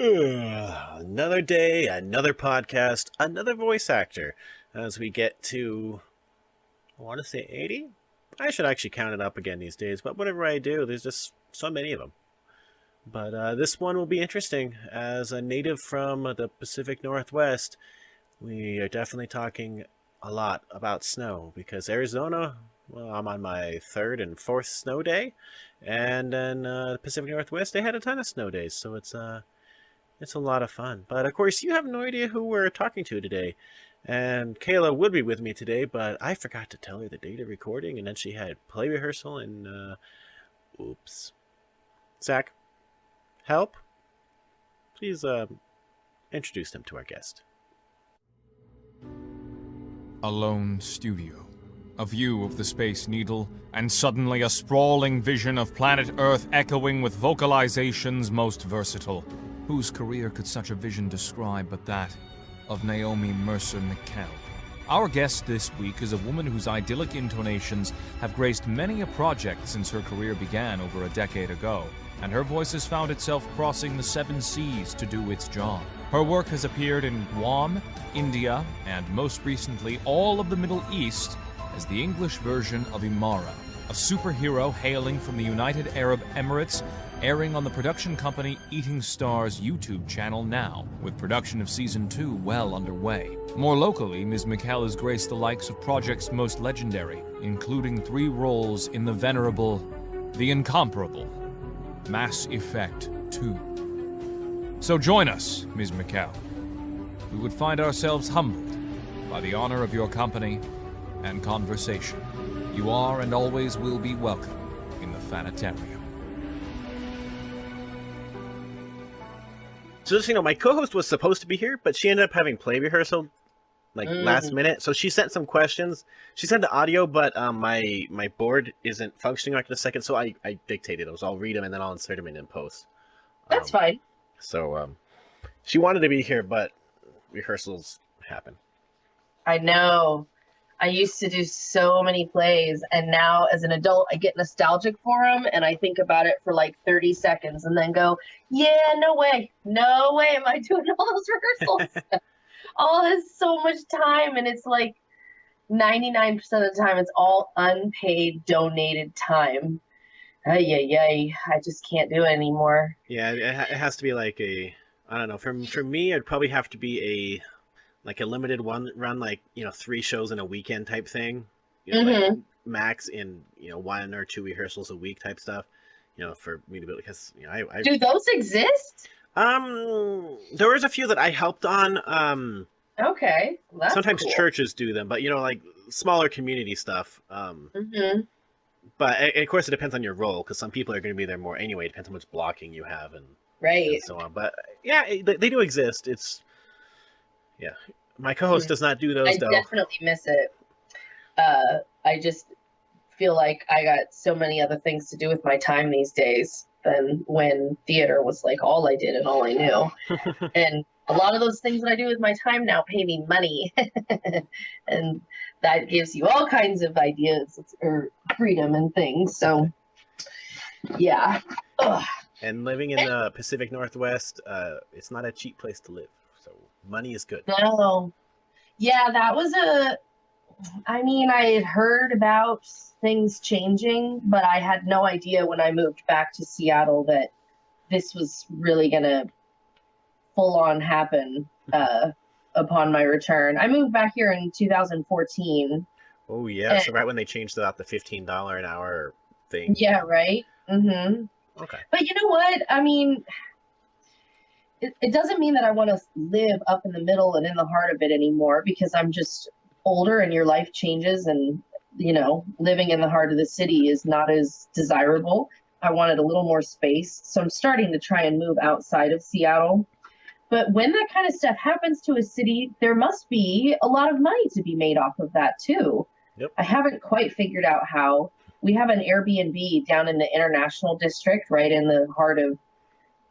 Another day, another podcast, another voice actor. As we get to, I want to say 80? I should actually count it up again these days, but whatever I do, there's just so many of them. But this one will be interesting. As a native from the Pacific Northwest, we are definitely talking a lot about snow because Arizona, well, I'm on my third and fourth snow day, and then the Pacific Northwest, they had a ton of snow days, so it's a lot of fun. But of course, you have no idea who we're talking to today. And Kayla would be with me today, but I forgot to tell her the date of recording, and then she had play rehearsal, and oops. Zach, help? Please introduce them to our guest. A lone studio, a view of the Space Needle, and suddenly a sprawling vision of planet Earth echoing with vocalizations most versatile. Whose career could such a vision describe but that of Naomi Mercer Mckell? Our guest this week is a woman whose idyllic intonations have graced many a project since her career began over a decade ago, and her voice has found itself crossing the 7 seas to do its job. Her work has appeared in Guam, India, and most recently all of the Middle East as the English version of Imara, a superhero hailing from the United Arab Emirates, airing on the production company Eating Stars YouTube channel now, with production of Season 2 well underway. More locally, Ms. Mckell has graced the likes of projects most legendary, including 3 roles in the venerable, the incomparable, Mass Effect 2. So join us, Ms. Mckell. We would find ourselves humbled by the honor of your company and conversation. You are and always will be welcome in the Fanatarium. So just, my co-host was supposed to be here, but she ended up having play rehearsal last minute. So she sent some questions. She sent the audio, but my board isn't functioning right in a second, so I dictated those. I'll read them and then I'll insert them in post. That's fine. So she wanted to be here, but rehearsals happen. I know. I used to do so many plays, and now as an adult, I get nostalgic for them, and I think about it for like 30 seconds and then go, yeah, no way am I doing all those rehearsals. All this so much time, and it's like 99% of the time, it's all unpaid, donated time. I just can't do it anymore. Yeah, it has to be like I don't know, for me, it'd probably have to be a limited one run, 3 shows in a weekend type thing, like max in 1 or 2 rehearsals a week type stuff, for me to be, because I do those exist? There was a few that I helped on. Okay, well, that's sometimes cool. churches do them, but like smaller community stuff. But of course it depends on your role, because some people are going to be there more anyway. It depends how much blocking you have and so on. But yeah, they do exist. Yeah, my co-host does not do those, though. I definitely miss it. I just feel like I got so many other things to do with my time these days than when theater was like all I did and all I knew. And a lot of those things that I do with my time now pay me money. And that gives you all kinds of ideas or freedom and things. So, yeah. Ugh. And living in the Pacific Northwest, it's not a cheap place to live. So money is good. No. Yeah, that was I had heard about things changing, but I had no idea when I moved back to Seattle that this was really going to full on happen upon my return. I moved back here in 2014. Oh, yeah. So right when they changed out the $15 an hour thing. Yeah, right? Mm-hmm. Okay. But you know what? It doesn't mean that I want to live up in the middle and in the heart of it anymore, because I'm just older and your life changes, and, living in the heart of the city is not as desirable. I wanted a little more space. So I'm starting to try and move outside of Seattle. But when that kind of stuff happens to a city, there must be a lot of money to be made off of that too. Yep. I haven't quite figured out how. We have an Airbnb down in the International District, right in the heart of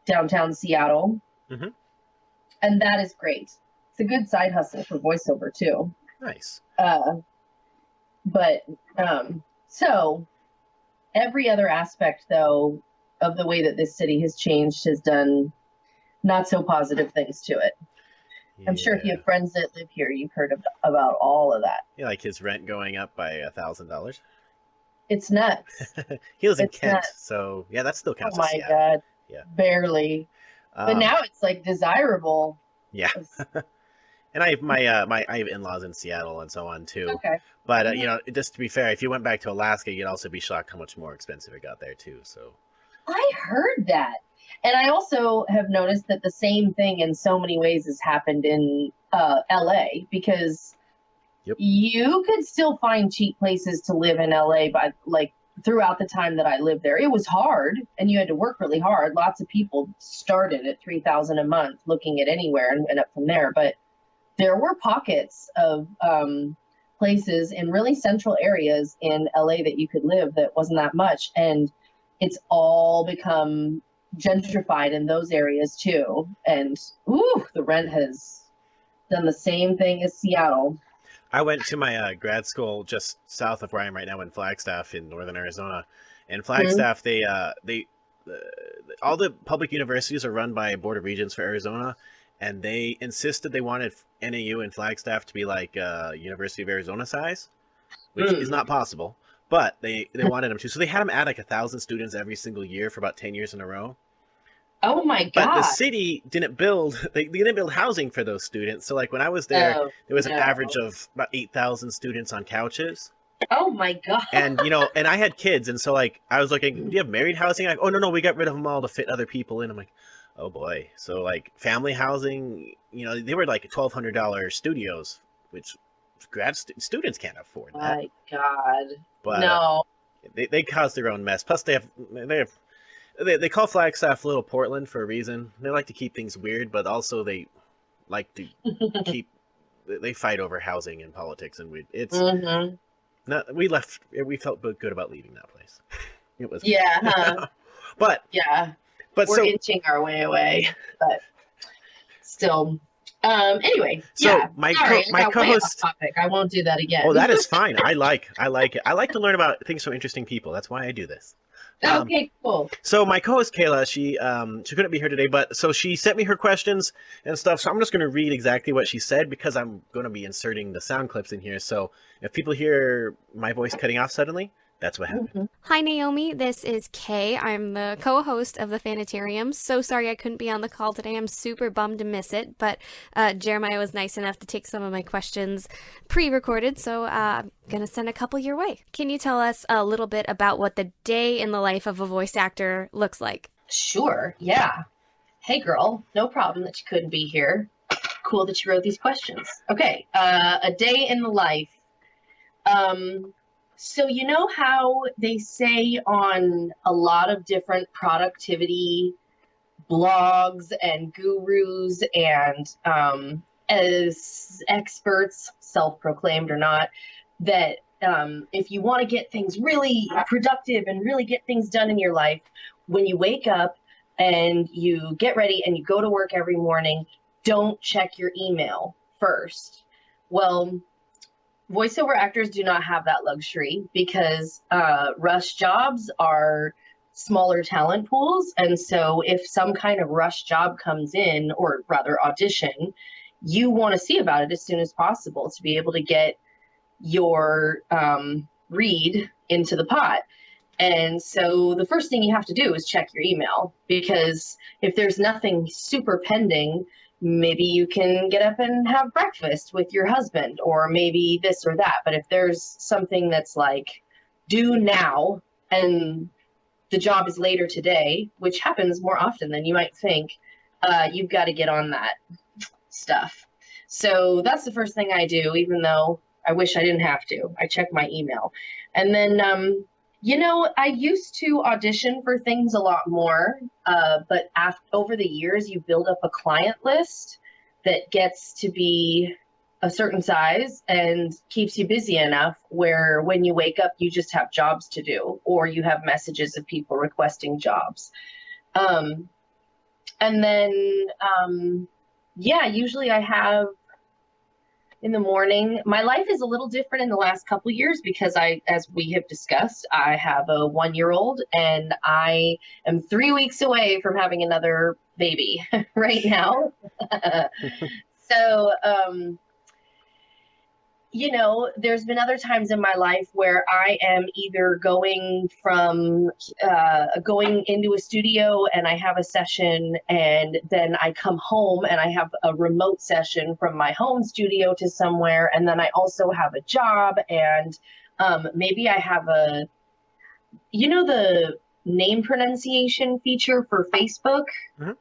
downtown Seattle. Mm-hmm. And that is great. It's a good side hustle for voiceover too. Nice. So every other aspect, though, of the way that this city has changed has done not so positive things to it. I'm sure if you have friends that live here, you've heard about all of that. Yeah, like his rent going up by $1,000. It's nuts. He lives in It's Kent, nuts. so yeah, that still Oh counts as my Seattle. God. Yeah. Barely. But Um, now it's like desirable. yeah. And I have I have in-laws in Seattle and so on too. Okay. But Mhm. just to be fair, if you went back to Alaska, you'd also be shocked how much more expensive it got there too. So I heard that. And I also have noticed that the same thing in so many ways has happened in LA, because Yep. you could still find cheap places to live in LA by like throughout the time that I lived there. It was hard and you had to work really hard. Lots of people started at 3,000 a month looking at anywhere and went up from there. But there were pockets of places in really central areas in LA that you could live that wasn't that much. And it's all become gentrified in those areas too. And ooh, the rent has done the same thing as Seattle. I went to my grad school just south of where I am right now in Flagstaff in northern Arizona. And Mm-hmm. Flagstaff, uh, all the public universities are run by a board of regents for Arizona, and they insisted they wanted NAU and Flagstaff to be like University of Arizona size, which is Mm. not possible. But they wanted them to, so they had them add like 1,000 students every single year for about 10 years in a row. Oh my But the God. city didn't build they didn't build housing for those students. So like when I was there, Oh there was an average no. of about 8,000 students on couches. Oh my God. And and I had kids, and so like I was looking, do you have married housing? Like, oh no, we got rid of them all to fit other people in. I'm like, oh boy. So like family housing, they were like $1,200 studios, which students can't afford that. My God. But No. they caused their own mess. Plus they call Flagstaff Little Portland for a reason. They like to keep things weird, but also they like to keep they fight over housing and politics, and it's Hmm. not we felt good about leaving that place. It was Yeah, huh? but Yeah. but We're so inching our way away, but still. Anyway, so yeah. Sorry, I my got way off co-host. topic. I won't do that Oh, again. that is fine. I like it. I like to learn about things from interesting people. That's why I do this. Um, Okay, cool. So my co-host Kayla, she couldn't be here today, but so she sent me her questions and stuff. So I'm just going to read exactly what she said because I'm going to be inserting the sound clips in here. So if people hear my voice cutting off suddenly, that's what happened. Mhm. Hi, Naomi. This is Kay. I'm the co host of the Fanatarium. So sorry I couldn't be on the call today. I'm super bummed to miss it, but Jeremiah was nice enough to take some of my questions pre recorded, so I'm going to send a couple your way. Can you tell us a little bit about what the day in the life of a voice actor looks like? Sure, yeah. Hey, girl. No problem that you couldn't be here. Cool that you wrote these questions. Okay, a day in the life. So you know how they say on a lot of different productivity blogs and gurus and as experts, self-proclaimed or not, that if you want to get things really productive and really get things done in your life, when you wake up and you get ready and you go to work every morning, don't check your email first. Well, voiceover actors do not have that luxury because rush jobs are smaller talent pools. And so if some kind of rush job comes in, or rather audition, you want to see about it as soon as possible to be able to get your read into the pot. And so the first thing you have to do is check your email, because if there's nothing super pending, maybe you can get up and have breakfast with your husband, or maybe this or that. But if there's something that's like due now and the job is later today, which happens more often than you might think, you've got to get on that stuff. So that's the first thing I do, even though I wish I didn't have to. I check my email. And then, I used to audition for things a lot more, but over the years, you build up a client list that gets to be a certain size and keeps you busy enough where when you wake up, you just have jobs to do, or you have messages of people requesting jobs. Um, and then, yeah, usually I have in the morning. My life is a little different in the last couple years because as we have discussed, I have a 1-year-old and I am 3 weeks away from having another baby right now. So, there's been other times in my life where I am either going into a studio and I have a session, and then I come home and I have a remote session from my home studio to somewhere. And then I also have a job, and maybe I have the name pronunciation feature for Facebook. Mm-hmm.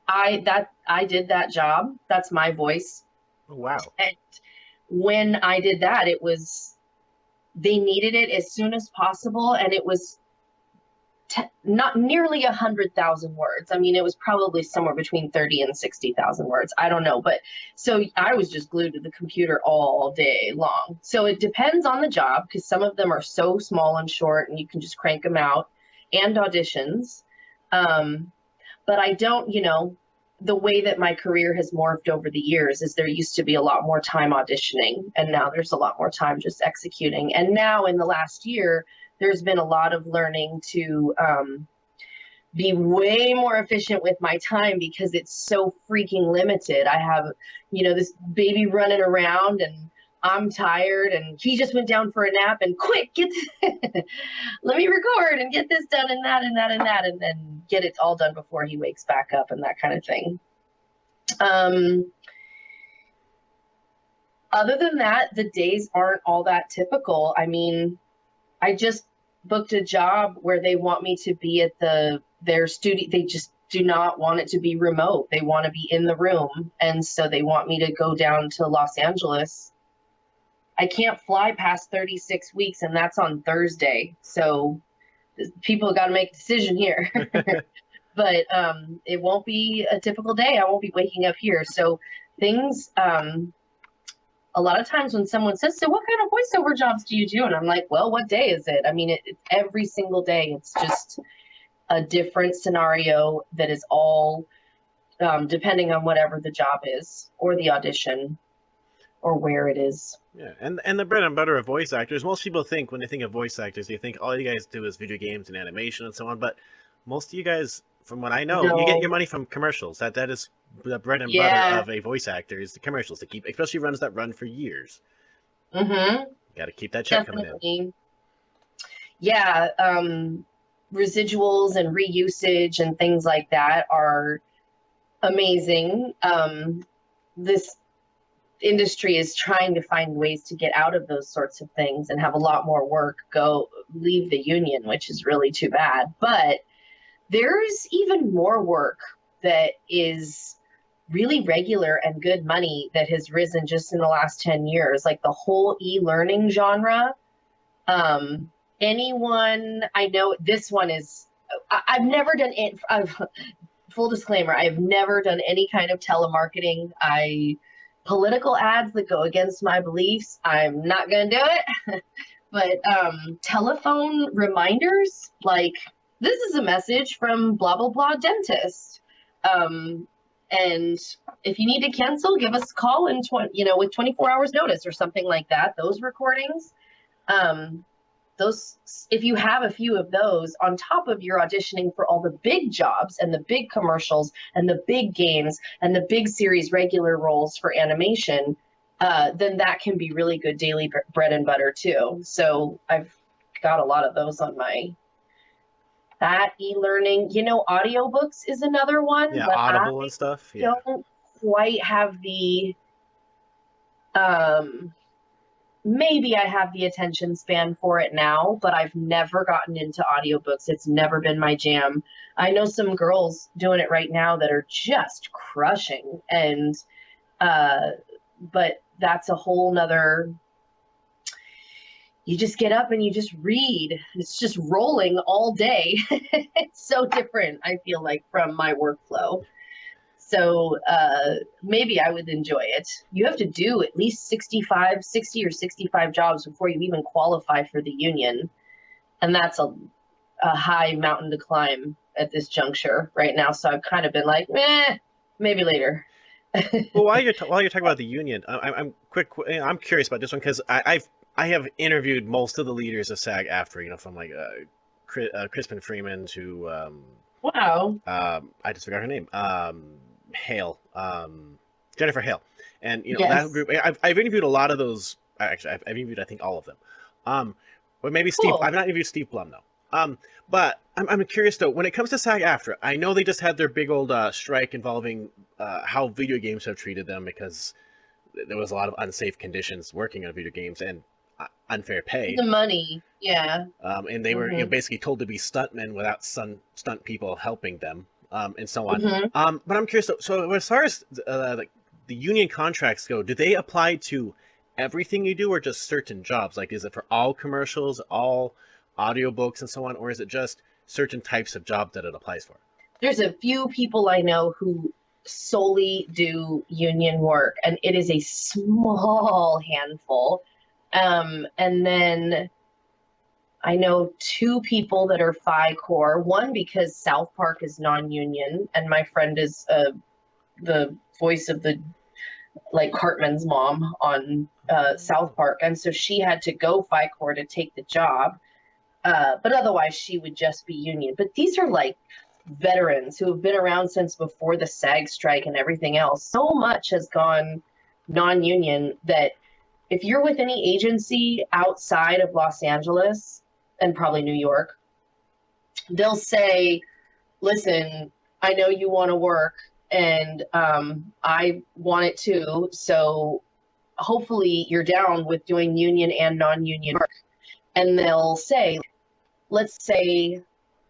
I did that job. That's my voice. Oh, wow. And when I did that, they needed it as soon as possible, and it was not nearly 100,000 words. I mean, it was probably somewhere between 30 and 60,000 words. I don't know, but so I was just glued to the computer all day long. So it depends on the job, because some of them are so small and short, and you can just crank them out, and auditions. But I don't, the way that my career has morphed over the years is there used to be a lot more time auditioning, and now there's a lot more time just executing. And now in the last year, there's been a lot of learning to be way more efficient with my time because it's so freaking limited. I have, this baby running around, and I'm tired, and he just went down for a nap, and quick, let me record and get this done and that and that and that, and then get it all done before he wakes back up and that kind of thing. Other than that, the days aren't all that typical. I mean, I just booked a job where they want me to be at their studio. They just do not want it to be remote. They want to be in the room. And so they want me to go down to Los Angeles. I can't fly past 36 weeks, and that's on Thursday. So people got to make a decision here. But it won't be a typical day. I won't be waking up here. So things, a lot of times when someone says, so what kind of voiceover jobs do you do? And I'm like, well, what day is it? I mean, it's every single day. It's just a different scenario that is all depending on whatever the job is, or the audition, or where it is. Yeah, and the bread and butter of voice actors, most people think, when they think of voice actors, they think all you guys do is video games and animation and so on, but most of you guys, from what I know, you get your money from commercials. That is the bread and butter of a voice actor, is the commercials, to keep, especially runs that run for years. Mm-hmm. Got to keep that check coming in. Yeah, residuals and reusage and things like that are amazing. This industry is trying to find ways to get out of those sorts of things and have a lot more work leave the union, which is really too bad. But there's even more work that is really regular and good money that has risen just in the last 10 years, like the whole e-learning genre. Anyone I know, this one is, I've never done it. Full disclaimer, I've never done any kind of telemarketing. Political ads that go against my beliefs, I'm not going to do it. But telephone reminders, like, this is a message from blah, blah, blah dentist. And if you need to cancel, give us a call with 24 hours notice or something like that. Those recordings, if you have a few of those on top of your auditioning for all the big jobs and the big commercials and the big games and the big series regular roles for animation, then that can be really good daily bread and butter too. So I've got a lot of those on that e-learning. Audiobooks is another one. Yeah, but Audible and stuff. Yeah. Don't quite have the maybe I have the attention span for it now, but I've never gotten into audiobooks. It's never been my jam. I know some girls doing it right now that are just crushing, and but that's a whole nother. You just get up and you just read. It's just rolling all day. It's so different, I feel like, from my workflow. So maybe I would enjoy it. You have to do at least 60 or 65 jobs before you even qualify for the union. And that's a high mountain to climb at this juncture right now. So I've kind of been like, maybe later. Well, while you're talking about the union, I'm curious about this one because I have interviewed most of the leaders of SAG after, from like Crispin Freeman to Wow. I just forgot her name, Hale, Jennifer Hale, and that Yes. group. I've interviewed a lot of those. Actually, I've interviewed I think all of them. But maybe Steve. Cool. I've not interviewed Steve Blum though. But I'm curious though. When it comes to SAG-AFTRA, I know they just had their big old strike involving how video games have treated them because there was a lot of unsafe conditions working on video games and unfair pay. The money. Yeah. And they were Hmm. basically told to be stuntmen without stunt people helping them, and so on. Hmm. But I'm curious. So as far as like the union contracts go, do they apply to everything you do, or just certain jobs? Like, is it for all commercials, all audiobooks, and so on, or is it just certain types of job that it applies for? There's a few people I know who solely do union work, and it is a small handful. And then I know two people that are Phi Corps. One because South Park is non-union, and my friend is the voice of the like Cartman's mom on South Park, and so she had to go Phi Corps to take the job. But otherwise, she would just be union. But these are like veterans who have been around since before the SAG strike and everything else. So much has gone non-union that if you're with any agency outside of Los Angeles and probably New York, they'll say, listen, I know you want to work and I want it too. So hopefully you're down with doing union and non-union work. And they'll say, let's say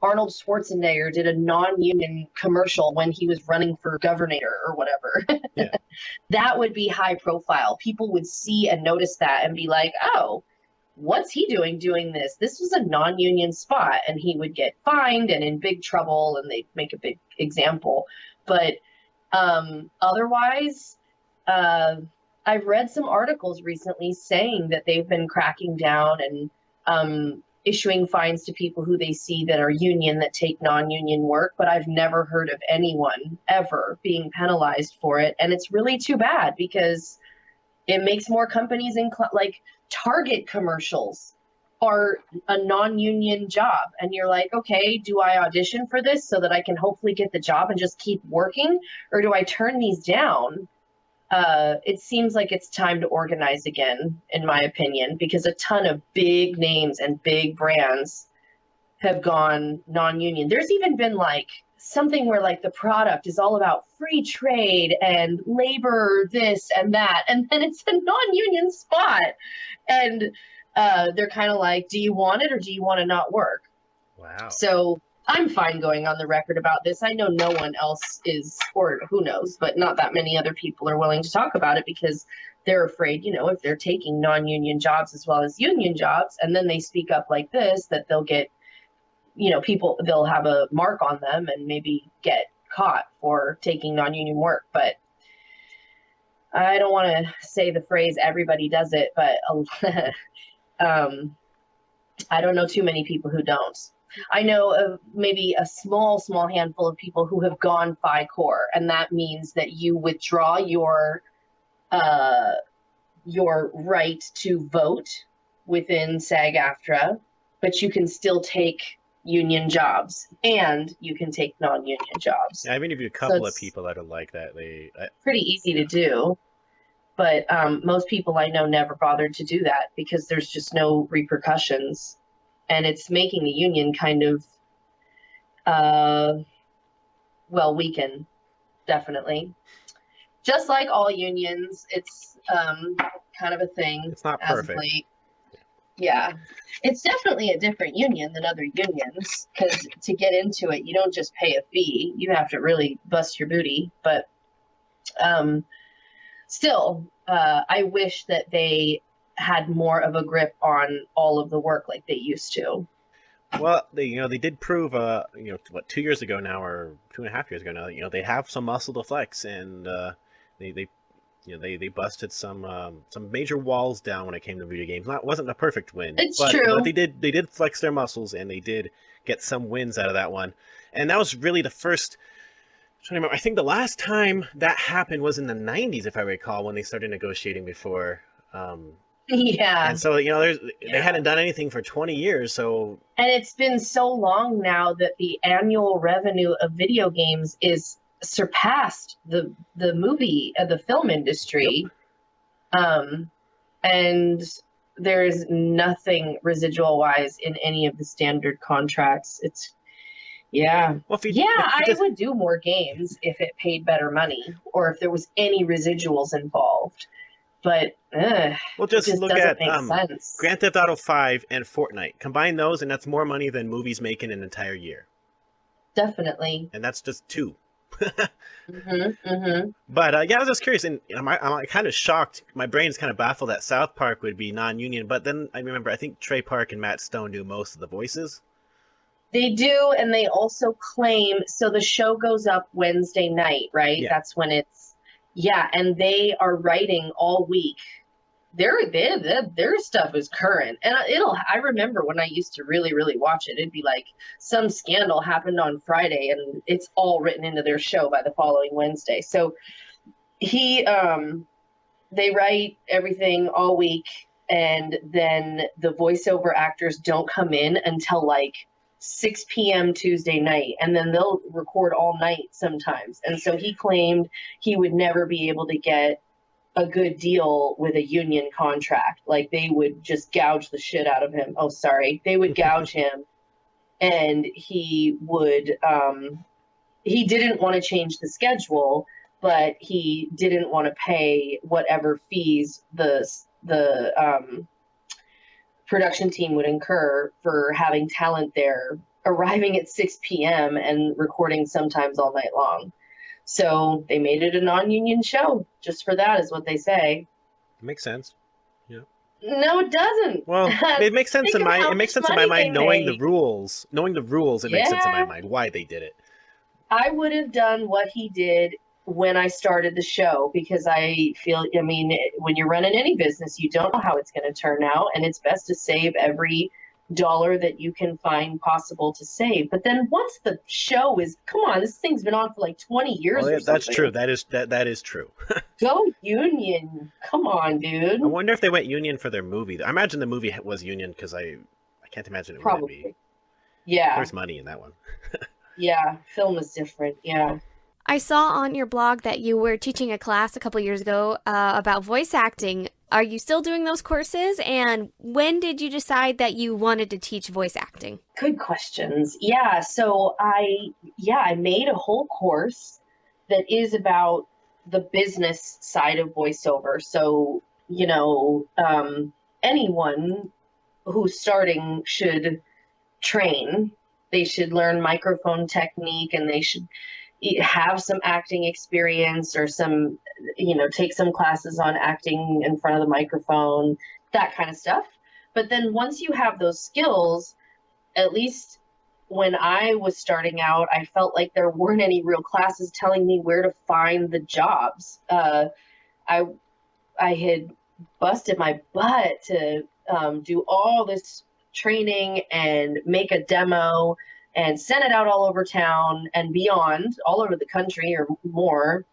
Arnold Schwarzenegger did a non-union commercial when he was running for governor or whatever. Yeah. That would be high profile. People would see and notice that and be like, oh, what's he doing this? This was a non-union spot, and he would get fined and in big trouble, and they'd make a big example. But otherwise, I've read some articles recently saying that they've been cracking down and issuing fines to people who they see that are union that take non-union work, but I've never heard of anyone ever being penalized for it. And it's really too bad because it makes more companies like Target commercials are a non-union job. And you're like, okay, do I audition for this so that I can hopefully get the job and just keep working? Or do I turn these down? It seems like it's time to organize again, in my opinion, because a ton of big names and big brands have gone non-union. There's even been like something where like the product is all about free trade and labor this and that, and then it's a non-union spot. And they're kind of like, do you want it or do you want to not work? Wow. So I'm fine going on the record about this. I know no one else is, or who knows, but not that many other people are willing to talk about it because they're afraid, if they're taking non-union jobs as well as union jobs, and then they speak up like this, that they'll get, they'll have a mark on them and maybe get caught for taking non-union work. But I don't want to say the phrase everybody does it, but I don't know too many people who don't. I know of maybe a small handful of people who have gone Phi Corps, and that means that you withdraw your right to vote within SAG-AFTRA, but you can still take union jobs and you can take non-union jobs. Yeah, I've interviewed a couple of people that are like that. Pretty easy to do, but most people I know never bothered to do that because there's just no repercussions. And it's making the union kind of, weaken, definitely. Just like all unions, it's kind of a thing. It's not perfect. Yeah, it's definitely a different union than other unions because to get into it, you don't just pay a fee. You have to really bust your booty. But still, I wish that they had more of a grip on all of the work like they used to. Well, they did prove, 2 years ago now, or 2.5 years ago now, they have some muscle to flex, and they busted some major walls down when it came to video games. It wasn't a perfect win. It's true. But they did flex their muscles, and they did get some wins out of that one. And that was really the first trying to remember. I think the last time that happened was in the 90s, if I recall, when they started negotiating before. Yeah. And so, they hadn't done anything for 20 years, so... And it's been so long now that the annual revenue of video games is surpassed the the film industry. Yep. And there's nothing residual wise in any of the standard contracts. It's yeah. Well, if I just, would do more games if it paid better money or if there was any residuals involved. But well, it just just look doesn't at make sense. Grand Theft Auto 5 and Fortnite. Combine those, and that's more money than movies make in an entire year. Definitely. And that's just two. Mm-hmm. But yeah, I was just curious, and I'm kind of shocked. My brain's kind of baffled that South Park would be non-union. But then I remember, I think Trey Park and Matt Stone do most of the voices. They do, and they also claim, so the show goes up Wednesday night, right? Yeah. That's when and they are writing all week. Their stuff is current. And I remember when I used to really, really watch it, it'd be like some scandal happened on Friday and it's all written into their show by the following Wednesday. So they write everything all week, and then the voiceover actors don't come in until like 6 p.m. Tuesday night, and then they'll record all night sometimes. And so he claimed he would never be able to get a good deal with a union contract. Like they would just gouge the shit out of him. Oh, sorry. They would gouge him, and he didn't want to change the schedule, but he didn't want to pay whatever fees the production team would incur for having talent there arriving at 6 p.m. and recording sometimes all night long. So they made it a non-union show just for that, is what they say. Makes sense. Yeah. No, it doesn't. Well, it makes sense in my mind knowing the rules. Knowing the rules, it makes sense in my mind why they did it. I would have done what he did when I started the show, because I feel, when you're running any business, you don't know how it's going to turn out, and it's best to save every dollar that you can find possible to save. But then once the show is, come on, this thing's been on for like 20 years. Well, that's true. That is true. Go union. Come on, dude. I wonder if they went union for their movie. I imagine the movie was union because I can't imagine it wouldn't be. Yeah. There's money in that one. Yeah, film is different. Yeah. I saw on your blog that you were teaching a class a couple years ago about voice acting. Are you still doing those courses? And when did you decide that you wanted to teach voice acting? Good questions. Yeah, so I made a whole course that is about the business side of voiceover. So, anyone who's starting should train. They should learn microphone technique, and they should have some acting experience, or some, take some classes on acting in front of the microphone, that kind of stuff. But then once you have those skills, at least when I was starting out, I felt like there weren't any real classes telling me where to find the jobs. I had busted my butt to do all this training and make a demo and sent it out all over town and beyond, all over the country or more.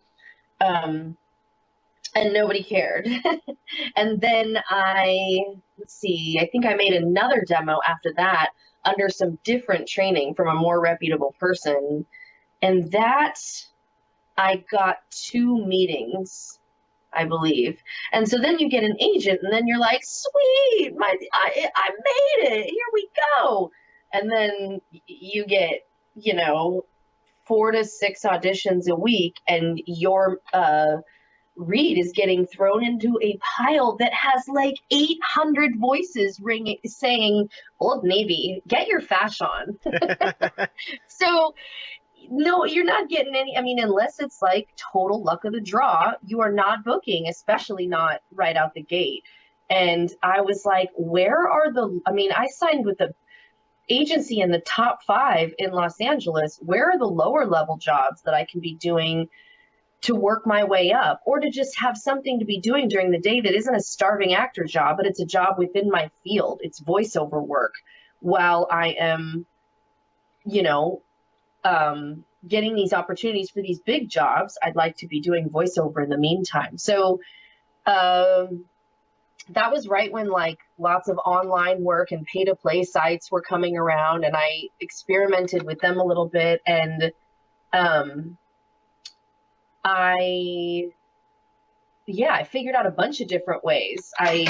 And nobody cared. And then I think I made another demo after that under some different training from a more reputable person. And that I got 2 meetings, I believe. And so then you get an agent, and then you're like, sweet, I made it. Here we go. And then you get, 4 to 6 auditions a week, and your read is getting thrown into a pile that has like 800 voices saying, Old Navy, get your fash on. So, no, you're not getting any. Unless it's like total luck of the draw, you are not booking, especially not right out the gate. And I was like, where are I signed with the agency in the top 5 in Los Angeles. Where are the lower level jobs that I can be doing to work my way up, or to just have something to be doing during the day that isn't a starving actor job, but it's a job within my field. It's voiceover work while I am, getting these opportunities for these big jobs, I'd like to be doing voiceover in the meantime. So that was right when like lots of online work and pay to play sites were coming around, and I experimented with them a little bit. And I figured out a bunch of different ways. I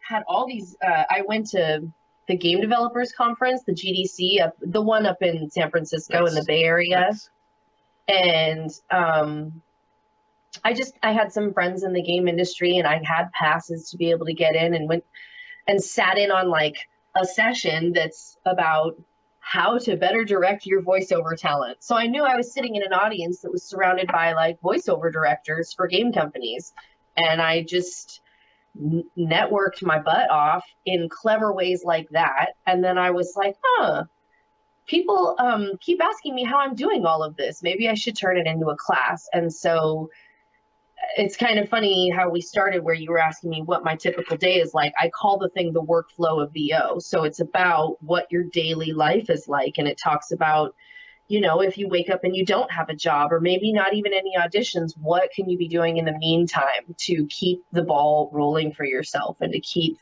had all these, I went to the Game Developers Conference, the GDC, the one up in San Francisco in the Bay Area. Nice. And I had some friends in the game industry, and I had passes to be able to get in, and went and sat in on like a session that's about how to better direct your voiceover talent. So I knew I was sitting in an audience that was surrounded by like voiceover directors for game companies. And I just networked my butt off in clever ways like that. And then I was like, people keep asking me how I'm doing all of this. Maybe I should turn it into a class. And so it's kind of funny how we started where you were asking me what my typical day is like. I call the thing the workflow of VO. So it's about what your daily life is like. And it talks about, you know, if you wake up and you don't have a job, or maybe not even any auditions, what can you be doing in the meantime to keep the ball rolling for yourself, and to keep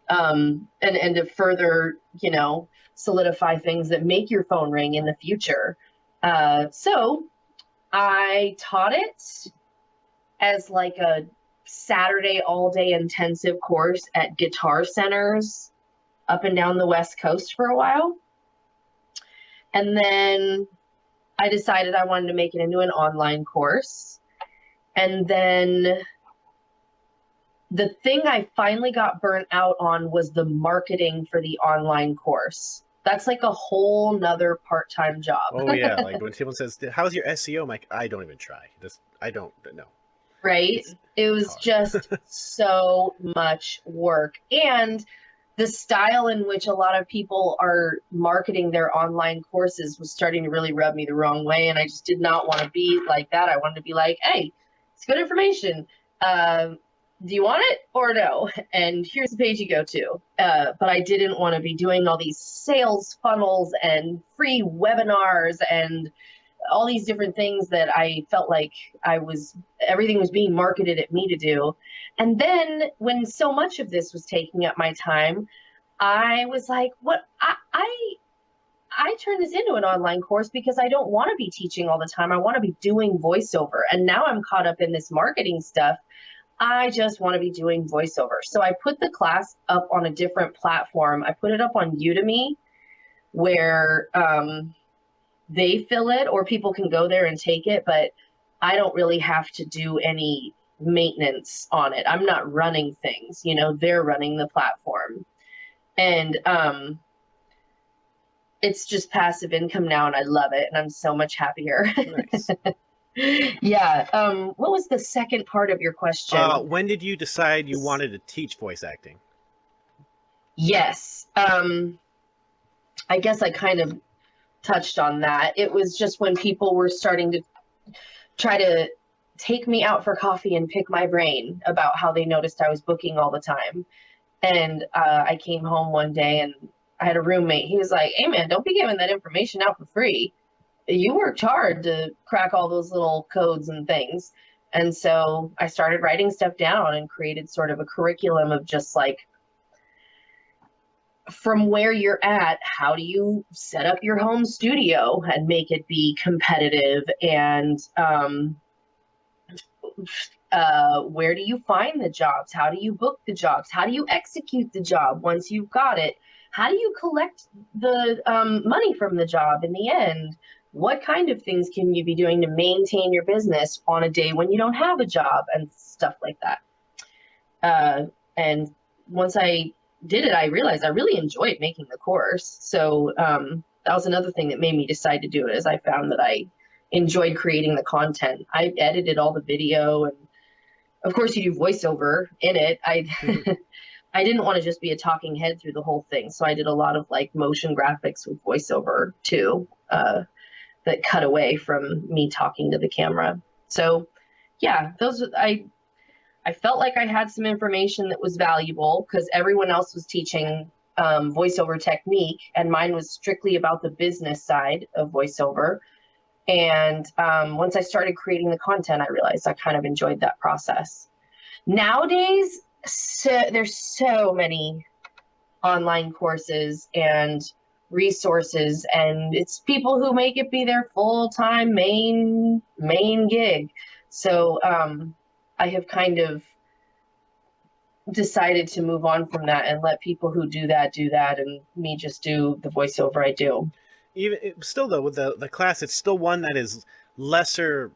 and to further, you know, solidify things that make your phone ring in the future. So I taught it as like a Saturday all day intensive course at guitar centers up and down the West Coast for a while. And then I decided I wanted to make it into an online course. And then the thing I finally got burnt out on was the marketing for the online course. That's like a whole nother part-time job. Oh yeah, like when someone says, "How's your SEO?" I'm like, I don't even try. I don't know. Right? It was just so much work. And the style in which a lot of people are marketing their online courses was starting to really rub me the wrong way. And I just did not want to be like that. I wanted to be like, hey, it's good information. Do you want it or no? And here's the page you go to. But I didn't want to be doing all these sales funnels and free webinars and all these different things that I felt like everything was being marketed at me to do. And then when so much of this was taking up my time, I was like, I turned this into an online course because I don't want to be teaching all the time. I want to be doing voiceover. And now I'm caught up in this marketing stuff. I just want to be doing voiceover. So I put the class up on a different platform. I put it up on Udemy, where they fill it, or people can go there and take it, but I don't really have to do any maintenance on it. I'm not running things, you know, they're running the platform. And it's just passive income now, and I love it, and I'm so much happier. Nice. Yeah. What was the second part of your question? When did you decide you wanted to teach voice acting? Yes. I guess I kind of touched on that. It was just when people were starting to try to take me out for coffee and pick my brain about how they noticed I was booking all the time. And I came home one day and I had a roommate. He was like, hey man, don't be giving that information out for free. You worked hard to crack all those little codes and things. And so I started writing stuff down and created sort of a curriculum of just like, from where you're at, how do you set up your home studio and make it be competitive? And where do you find the jobs? How do you book the jobs? How do you execute the job once you've got it? How do you collect the money from the job in the end? What kind of things can you be doing to maintain your business on a day when you don't have a job, and stuff like that? And once I did it, I realized I really enjoyed making the course. So that was another thing that made me decide to do it, is I found that I enjoyed creating the content. I edited all the video, and of course you do voiceover in it. I didn't want to just be a talking head through the whole thing. So I did a lot of like motion graphics with voiceover too, that cut away from me talking to the camera. So yeah, I felt like I had some information that was valuable because everyone else was teaching voiceover technique, and mine was strictly about the business side of voiceover. And once I started creating the content, I realized I kind of enjoyed that process. Nowadays, there's so many online courses and resources, and it's people who make it be their full-time main gig. So I have kind of decided to move on from that and let people who do that, and me just do the voiceover I do. Even still though, with the class, it's still one that is lesser.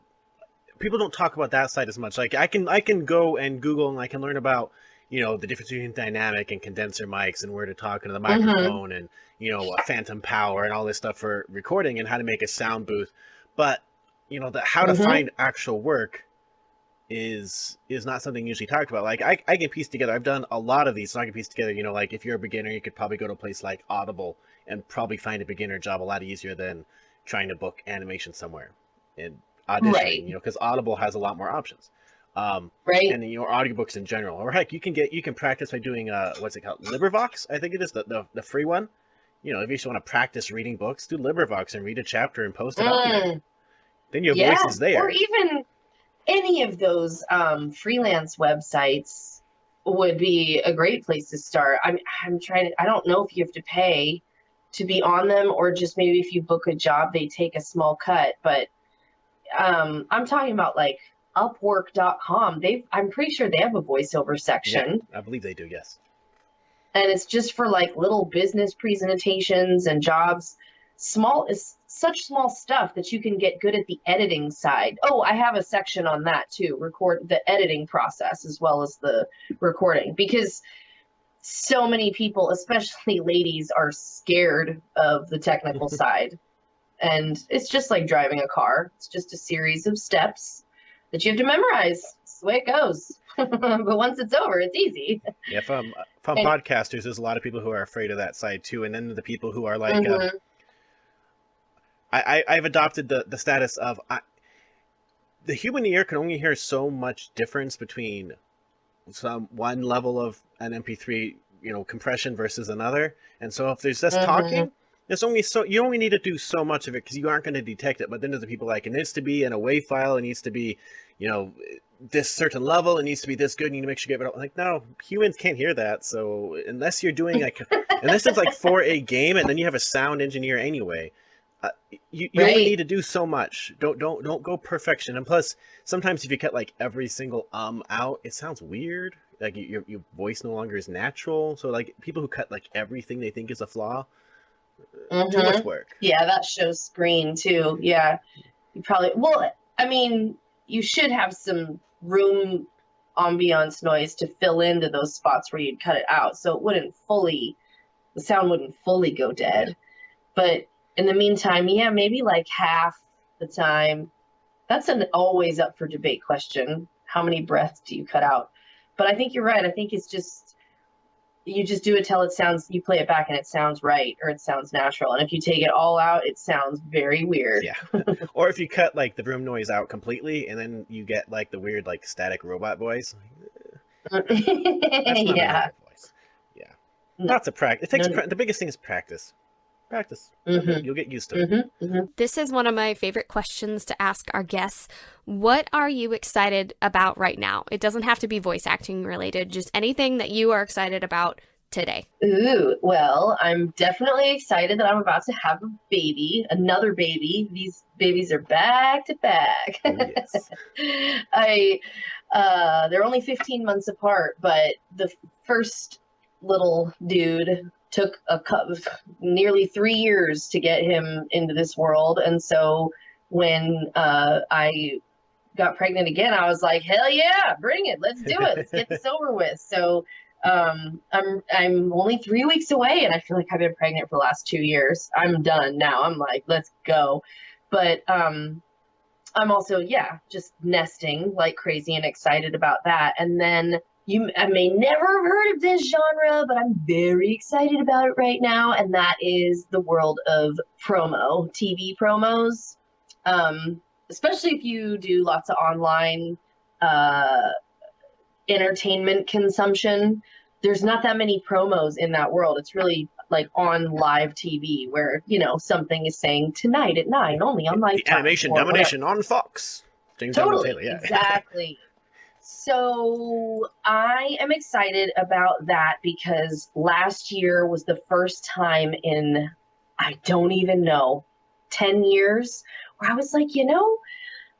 People don't talk about that side as much. Like I can go and Google and I can learn about, you know, the difference between dynamic and condenser mics and where to talk into the microphone and, you know, phantom power and all this stuff for recording and how to make a sound booth. But, you know, the how to find actual work is not something usually talked about. Like I can piece together, I've done a lot of these, so I can piece together, you know, like if you're a beginner, you could probably go to a place like Audible and probably find a beginner job a lot easier than trying to book animation somewhere and auditioning, you know, because Audible has a lot more options. And you know, audiobooks in general, or heck, you can practice by doing what's it called, LibriVox, I think it is, the free one. You know, if you just want to practice reading books, do LibriVox and read a chapter and post it up there. Then your voice is there. Or even any of those freelance websites would be a great place to start. I'm trying to, I don't know if you have to pay to be on them, or just maybe if you book a job, they take a small cut. But I'm talking about like Upwork.com. I'm pretty sure they have a voiceover section. Yeah, I believe they do, yes. And it's just for like little business presentations and jobs. Such small stuff that you can get good at the editing side. Oh, I have a section on that too. Record the editing process as well as the recording, because so many people, especially ladies, are scared of the technical side. And it's just like driving a car. It's just a series of steps that you have to memorize. That's the way it goes. But once it's over, it's easy. Yeah, from podcasters, there's a lot of people who are afraid of that side too. And then the people who are like, I've adopted the status of the human ear can only hear so much difference between one level of an MP3, you know, compression versus another. And so if there's just talking, there's only you only need to do so much of it because you aren't going to detect it. But then there's the people like, it needs to be in a WAV file, it needs to be, you know, this certain level, it needs to be this good, and you need to make sure you get it. Like, no, humans can't hear that. So unless you're doing like, unless it's like for a game, and then you have a sound engineer anyway. You only need to do so much. Don't go perfection. And plus, sometimes if you cut like every single out, it sounds weird. Like your voice no longer is natural. So like people who cut like everything they think is a flaw, too much work. Yeah, that shows screen too. Yeah, you probably. Well, I mean, you should have some room ambiance noise to fill into those spots where you'd cut it out, so the sound wouldn't fully go dead. But in the meantime, yeah, maybe like half the time. That's an always up for debate question. How many breaths do you cut out? But I think you're right. I think it's just, you just do it till it sounds, you play it back and it sounds right, or it sounds natural. And if you take it all out, it sounds very weird. Yeah. Or if you cut like the room noise out completely and then you get like the weird like static robot voice. That's not a voice. Yeah. Lots of practice. The biggest thing is practice. Practice. You'll get used to it. This is one of my favorite questions to ask our guests. What are you excited about right now? It doesn't have to be voice acting related, just anything that you are excited about today. Ooh, well, I'm definitely excited that I'm about to have a baby, another baby. These babies are back to back. Oh, yes. They're only 15 months apart, but the first little dude took nearly 3 years to get him into this world. And so when I got pregnant again, I was like, hell yeah, bring it. Let's do it. Let's get this over with. So I'm only 3 weeks away, and I feel like I've been pregnant for the last 2 years. I'm done now. I'm like, let's go. But I'm also, just nesting like crazy and excited about that. And then I may never have heard of this genre, but I'm very excited about it right now, and that is the world of TV promos. Especially if you do lots of online entertainment consumption. There's not that many promos in that world. It's really like on live TV where, you know, something is saying tonight at 9 only on Lifetime. The animation or domination on Fox. James Totally, Taylor, yeah. exactly. So I am excited about that because last year was the first time in, I don't even know, 10 years where I was like, you know,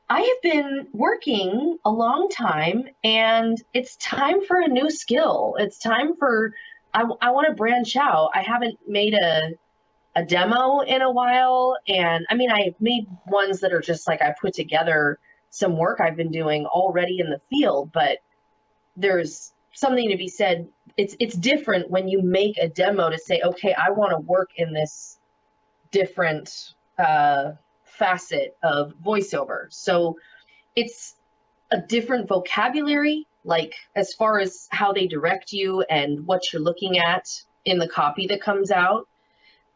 I have been working a long time and it's time for a new skill. It's time for, I want to branch out. I haven't made a demo in a while. And I mean, I made ones that are just like I put together some work I've been doing already in the field, but there's something to be said. It's different when you make a demo to say, okay, I want to work in this different facet of voiceover. So it's a different vocabulary, like as far as how they direct you and what you're looking at in the copy that comes out.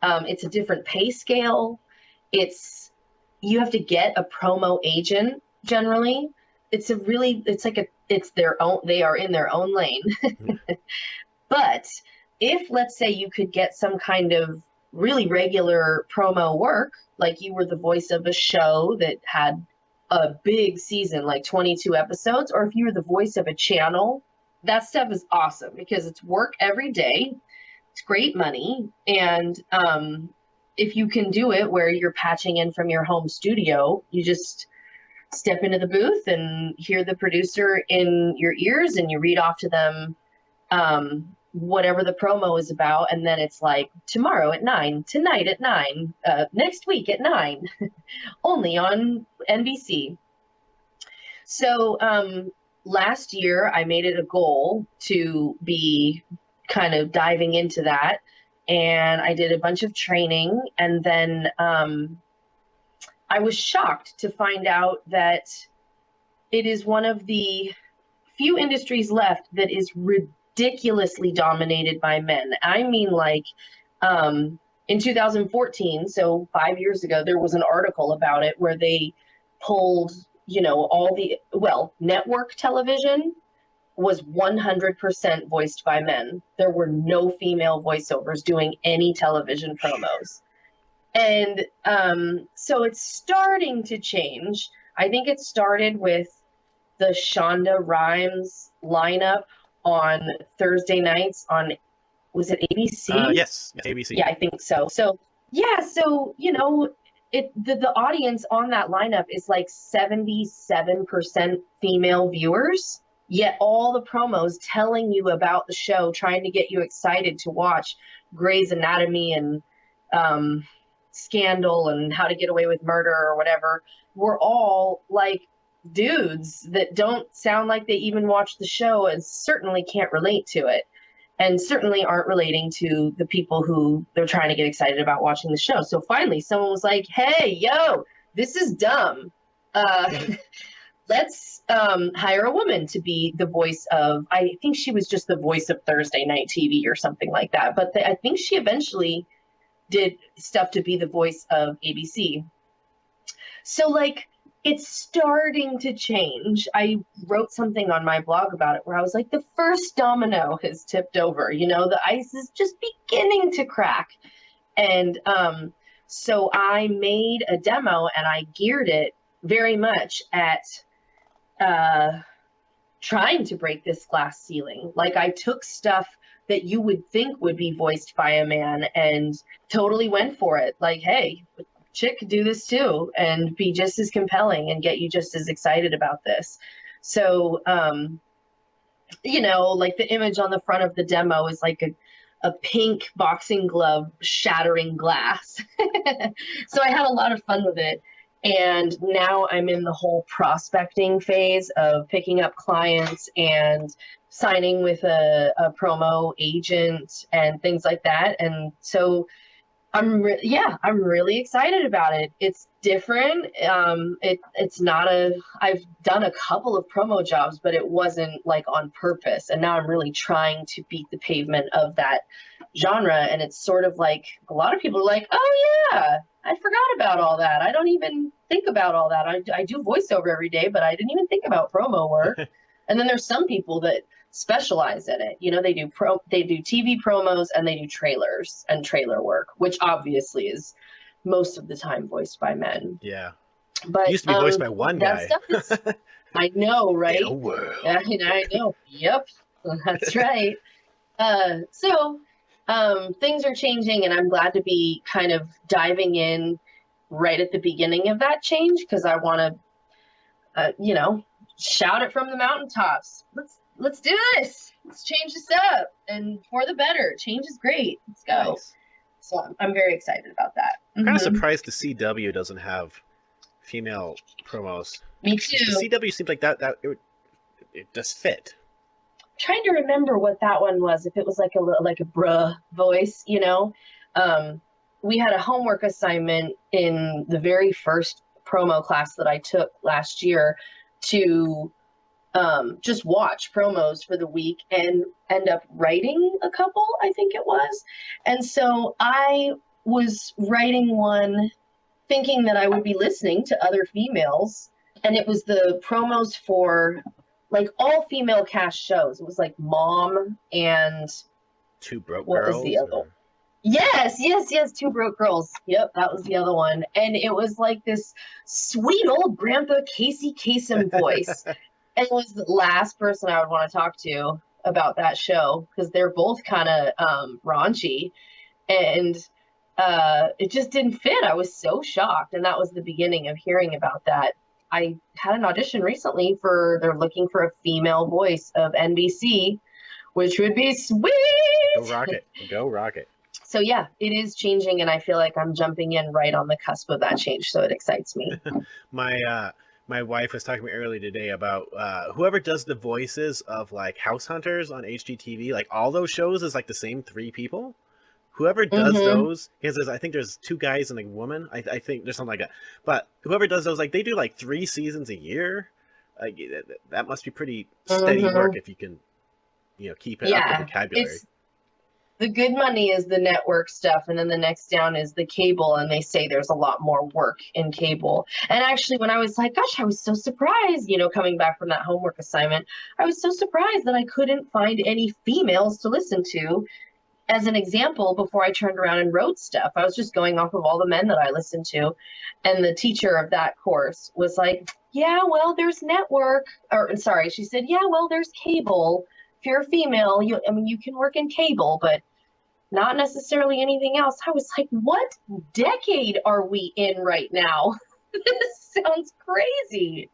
It's a different pay scale. You have to get a promo agent generally. It's their own, they are in their own lane. But if, let's say, you could get some kind of really regular promo work, like you were the voice of a show that had a big season, like 22 episodes, or if you were the voice of a channel, that stuff is awesome because it's work every day. It's great money. And if you can do it where you're patching in from your home studio, you just step into the booth and hear the producer in your ears and you read off to them whatever the promo is about. And then it's like tomorrow at 9, tonight at 9, next week at 9, only on NBC. So last year I made it a goal to be kind of diving into that. And I did a bunch of training. And then I was shocked to find out that it is one of the few industries left that is ridiculously dominated by men. I mean, like in 2014, so 5 years ago, there was an article about it where they pulled, you know, network television was 100% voiced by men. There were no female voiceovers doing any television promos. And so it's starting to change. I think it started with the Shonda Rhimes lineup on Thursday nights on, was it ABC? Yes, ABC. Yeah, I think so. So, yeah, so, you know, the audience on that lineup is like 77% female viewers, yet all the promos telling you about the show, trying to get you excited to watch Grey's Anatomy and Scandal and How to Get Away with Murder or whatever, were all like dudes that don't sound like they even watch the show and certainly can't relate to it, and certainly aren't relating to the people who they're trying to get excited about watching the show. So finally someone was like, hey, yo, this is dumb. Let's hire a woman to be the voice of, I think she was just the voice of Thursday night TV or something like that. But I think she eventually did stuff to be the voice of ABC. So like, it's starting to change. I wrote something on my blog about it where I was like, the first domino has tipped over, you know, the ice is just beginning to crack. And so I made a demo and I geared it very much at trying to break this glass ceiling. Like I took stuff that you would think would be voiced by a man and totally went for it. Like, hey, chick could do this too and be just as compelling and get you just as excited about this. So, you know, like the image on the front of the demo is like a pink boxing glove shattering glass. So I had a lot of fun with it. And now I'm in the whole prospecting phase of picking up clients and signing with a promo agent and things like that. And so I'm really excited about it. It's different. It's not I've done a couple of promo jobs, but it wasn't like on purpose. And now I'm really trying to beat the pavement of that genre. And it's sort of like a lot of people are like, oh yeah, I forgot about all that. I don't even think about all that. I do voiceover every day, but I didn't even think about promo work. And then there's some people that specialize in it. You know, they do TV promos and they do trailers and trailer work, which obviously is most of the time voiced by men. Yeah. But Used to be voiced by one that guy. stuff is, I know, right? In a world. Yeah, I know. Yep, that's right. So things are changing, and I'm glad to be kind of diving in right at the beginning of that change, because I want to, shout it from the mountaintops. Let's do this. Let's change this up, and for the better. Change is great. Let's go. Nice. So I'm very excited about that. I'm kind of surprised the CW doesn't have female promos. Me too. The CW seems like that it just fit. Trying to remember what that one was, if it was like a bruh voice, you know. We had a homework assignment in the very first promo class that I took last year to just watch promos for the week and end up writing a couple, I think it was. And so I was writing one thinking that I would be listening to other females, and it was the promos for like all female cast shows. It was like Mom and Two Broke what Girls. was the other? Yes, Two Broke Girls. Yep, that was the other one. And it was like this sweet old Grandpa Casey Kasem voice. And it was the last person I would want to talk to about that show, because they're both kind of raunchy, and it just didn't fit. I was so shocked, and that was the beginning of hearing about that. I had an audition recently they're looking for a female voice of NBC, which would be sweet. Go Rocket. So yeah, it is changing, and I feel like I'm jumping in right on the cusp of that change, so it excites me. My wife was talking to me earlier today about whoever does the voices of like House Hunters on HGTV, like all those shows is like the same 3 people. Whoever does those, because I think there's 2 guys and a woman. I think there's something like that. But whoever does those, like they do like 3 seasons a year. Like that must be pretty steady work if you can, keep it up with vocabulary. The good money is the network stuff, and then the next down is the cable, and they say there's a lot more work in cable. And actually, when I was like, gosh, I was so surprised, coming back from that homework assignment, I was so surprised that I couldn't find any females to listen to. As an example, before I turned around and wrote stuff, I was just going off of all the men that I listened to. And the teacher of that course was like, yeah, well, there's network. She said, yeah, well, there's cable. If you're a female, you can work in cable, but not necessarily anything else. I was like, what decade are we in right now? This sounds crazy.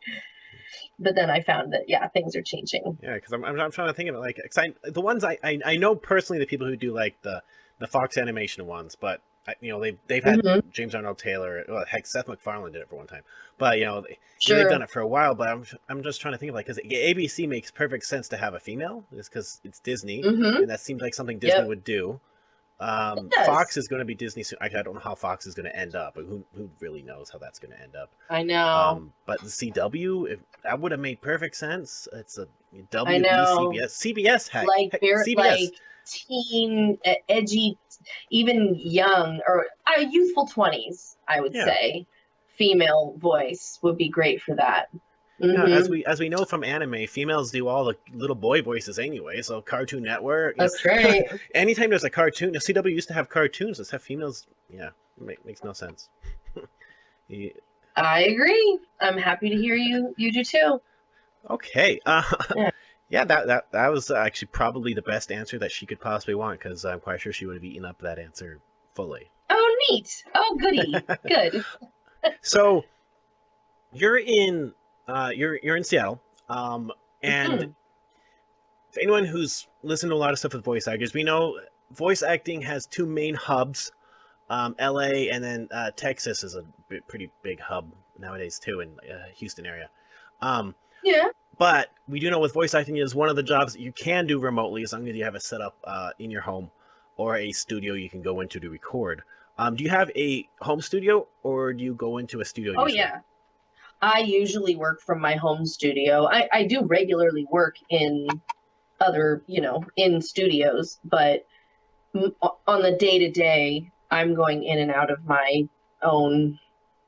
But then I found that, things are changing. Yeah, because I'm trying to think of it, like, the ones I know personally, the people who do like the Fox animation ones, but they've had James Arnold Taylor, well, heck, Seth MacFarlane did it for one time, but they've done it for a while. But I'm just trying to think of, like, because ABC makes perfect sense to have a female, just because it's Disney, and that seems like something Disney would do. Fox is going to be Disney soon. I don't know how Fox is going to end up, but who really knows how that's going to end up. I know. But the CW, that would have made perfect sense. It's a WB, I know. CBS, heck, CBS. Like teen, edgy, even young or youthful 20s, I would say. Female voice would be great for that. Yeah, as we know from anime, females do all the little boy voices anyway. So Cartoon Network. That's right. Anytime there's a cartoon, the CW used to have cartoons. Let's have females. Yeah, makes no sense. I agree. I'm happy to hear you do too. Okay. That was actually probably the best answer that she could possibly want, because I'm quite sure she would have eaten up that answer fully. Oh, neat. Oh, goody. Good. So you're in Seattle, and for anyone who's listened to a lot of stuff with voice actors, we know voice acting has 2 main hubs, LA, and then Texas is a pretty big hub nowadays too, in Houston area. But we do know with voice acting is one of the jobs that you can do remotely, as long as you have it set up in your home or a studio you can go into to record. Do you have a home studio, or do you go into a studio? Oh, yeah. I usually work from my home studio. I do regularly work in other, in studios, but on the day-to-day, I'm going in and out of my own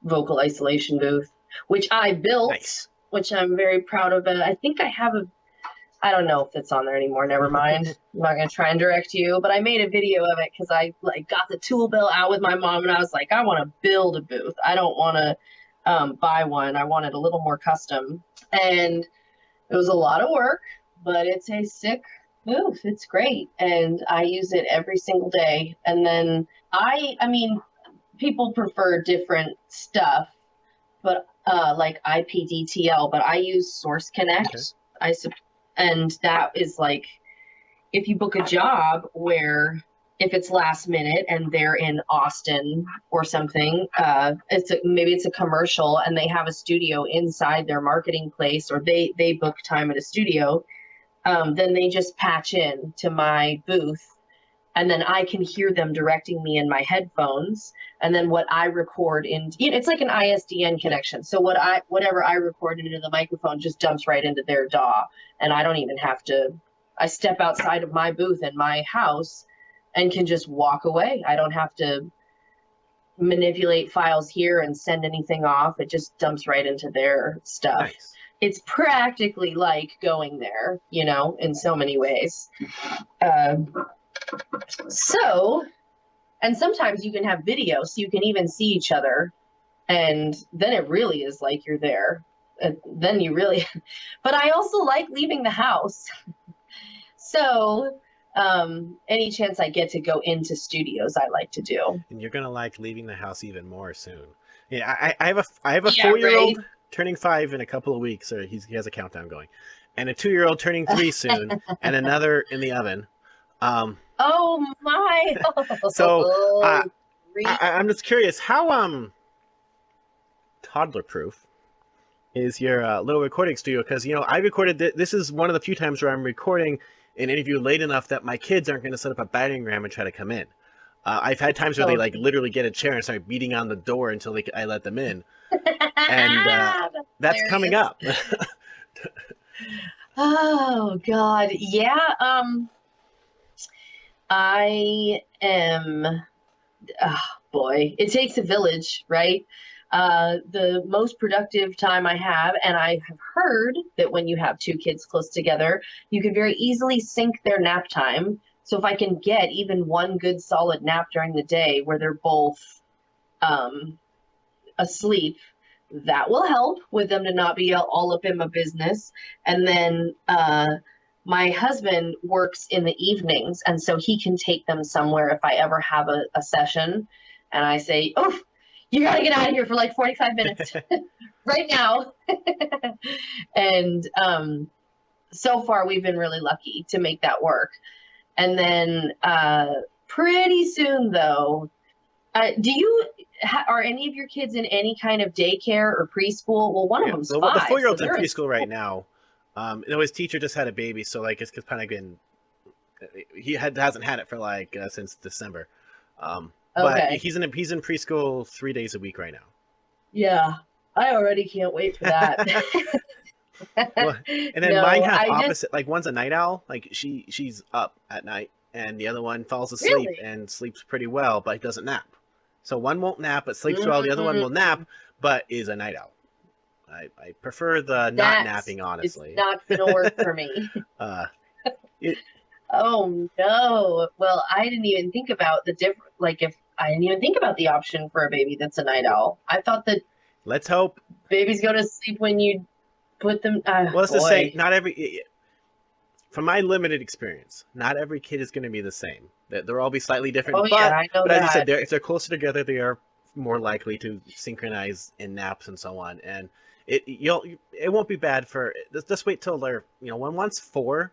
vocal isolation booth, which I built, which I'm very proud of. I think I have I don't know if it's on there anymore. Never mind. I'm not gonna try and direct you, but I made a video of it because I like got the tool belt out with my mom, and I was like, I want to build a booth. I don't want to buy one. I want it a little more custom, and it was a lot of work, but it's a sick booth. It's great, and I use it every single day. And then I mean, people prefer different stuff, but like IPDTL, but I use Source Connect. Okay. And that is like, if you book a job where if it's last minute and they're in Austin or something, maybe it's a commercial and they have a studio inside their marketing place, or they book time at a studio, then they just patch in to my booth, and then I can hear them directing me in my headphones. And then what I record it's like an ISDN connection. So whatever I record into the microphone just dumps right into their DAW. And I don't even have to, I step outside of my booth in my house and can just walk away. I don't have to manipulate files here and send anything off. It just dumps right into their stuff. Nice. It's practically like going there, in so many ways. So, and sometimes you can have video, so you can even see each other, and then it really is like you're there. Then you really, but I also like leaving the house. So, any chance I get to go into studios, I like to do. And you're gonna like leaving the house even more soon. Yeah, I have a Yeah, 4-year-old right? turning 5 in a couple of weeks, or he has a countdown going, and a 2-year-old turning 3 soon, and another in the oven. Oh my! So I'm just curious, how toddler proof is your little recording studio? Because I recorded this is one of the few times where I'm recording an interview late enough that my kids aren't going to set up a battering ram and try to come in. I've had times where they like literally get a chair and start beating on the door until I let them in, and that's coming up. Oh God, yeah. I am, boy, it takes a village, right? The most productive time I have, and I have heard that when you have two kids close together, you can very easily sync their nap time. So if I can get even one good solid nap during the day where they're both asleep, that will help with them to not be all up in my business. And then my husband works in the evenings, and so he can take them somewhere if I ever have a session. And I say, oh, you got to get out of here for like 45 minutes right now. And so far, we've been really lucky to make that work. And then pretty soon, though, are any of your kids in any kind of daycare or preschool? Well, one of them's 5. The 4-year-old's so in preschool right now. His teacher just had a baby, so like it's kind of been hasn't had it for like since December. But Okay. he's in preschool 3 days a week right now. Yeah, I already can't wait for that. Well, and then mine have opposite. Like one's a night owl. Like she's up at night, and the other one falls asleep and sleeps pretty well, but doesn't nap. So one won't nap but sleeps well. The other one will nap but is a night owl. I prefer the not napping, honestly. It's not gonna work for me. Oh no! Well, I didn't even think about the different. Like, if I didn't even think about the option for a baby that's a night owl. I thought that. Let's hope babies go to sleep when you put them. Well, let's just say not every. From my limited experience, not every kid is going to be the same. They'll all be slightly different. Oh yeah, I know that. As you said, if they're closer together, they are more likely to synchronize in naps and so on. And it won't be bad for. Just wait till they're when one's 4,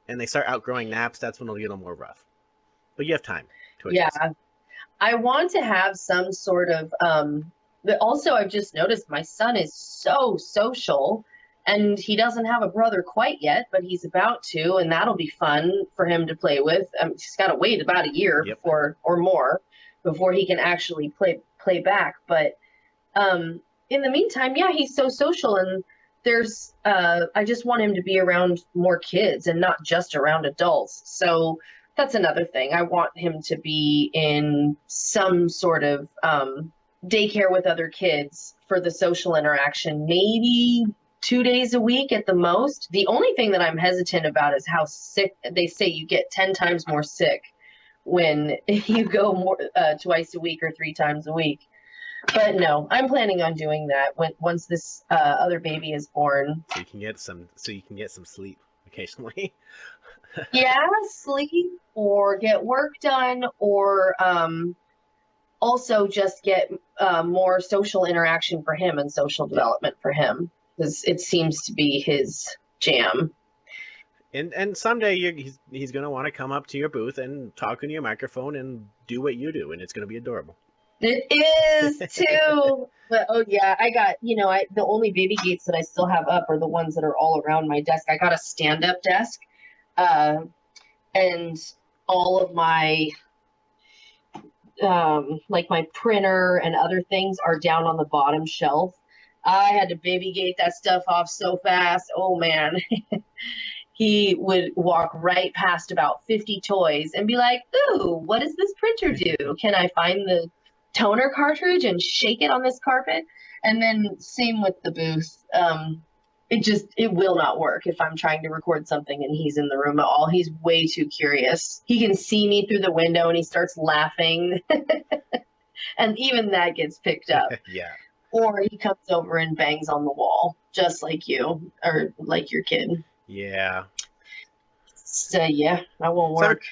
and they start outgrowing naps. That's when it'll get a little more rough. But you have time to adjust. Yeah, I want to have some sort of. But also, I've just noticed my son is so social, and he doesn't have a brother quite yet, but he's about to, and that'll be fun for him to play with. He's got to wait about a year before he can actually play back. But in the meantime, yeah, he's so social, and there's I just want him to be around more kids and not just around adults. So that's another thing. I want him to be in some sort of daycare with other kids for the social interaction. Maybe 2 days a week at the most. The only thing that I'm hesitant about is how sick they say you get 10 times more sick when you go more twice a week or 3 times a week. But no, I'm planning on doing that once this other baby is born. So you can get some sleep occasionally. Yeah, sleep or get work done, or also just get more social interaction for him and social development for him, because it seems to be his jam. And someday he's going to want to come up to your booth and talk into your microphone and do what you do, and it's going to be adorable. It is too. But oh yeah, I got, the only baby gates that I still have up are the ones that are all around my desk. I got a stand-up desk, and all of my like my printer and other things are down on the bottom shelf. I had to baby gate that stuff off so fast. Oh man. He would walk right past about 50 toys and be like, "Ooh, what does this printer do? Can I find the toner cartridge and shake it on this carpet?" And then same with the booth. It will not work if I'm trying to record something and he's in the room at all. He's way too curious. He can see me through the window and he starts laughing. And even that gets picked up. Yeah. Or he comes over and bangs on the wall, just like you, or like your kid. Yeah. So yeah, that won't work.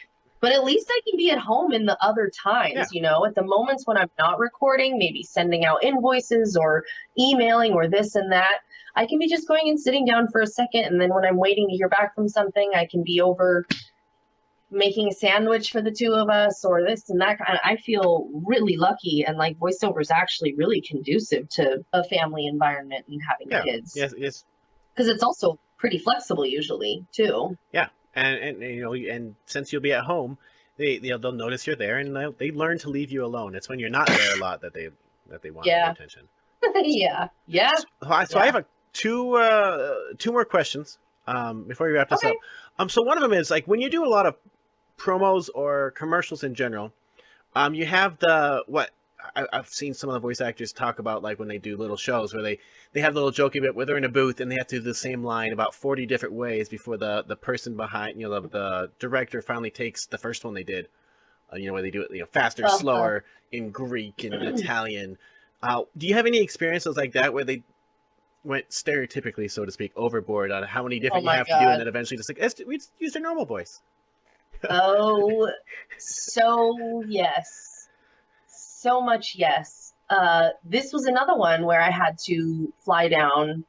But at least I can be at home in the other times, at the moments when I'm not recording, maybe sending out invoices or emailing or this and that. I can be just going and sitting down for a second, and then when I'm waiting to hear back from something, I can be over making a sandwich for the two of us or this and that. I feel really lucky, and like voiceover is actually really conducive to a family environment and having kids. Yes. Because it's also pretty flexible usually too. Yeah, and since you'll be at home, they'll notice you're there, and they learn to leave you alone. It's when you're not there a lot that they want your attention. Yeah. So I have two more questions before we wrap this up. So one of them is, like, when you do a lot of promos or commercials in general, you have I've seen some of the voice actors talk about, like, when they do little shows where they have a little jokey bit where they're in a booth and they have to do the same line about 40 different ways before the person behind, the director finally takes the first one they did, where they do it, faster, slower, in Greek and Italian. Do you have any experiences like that where they went stereotypically, so to speak, overboard on how many different you have to do, and then eventually just like, we use their normal voice? Oh, so yes. So much yes. This was another one where I had to fly down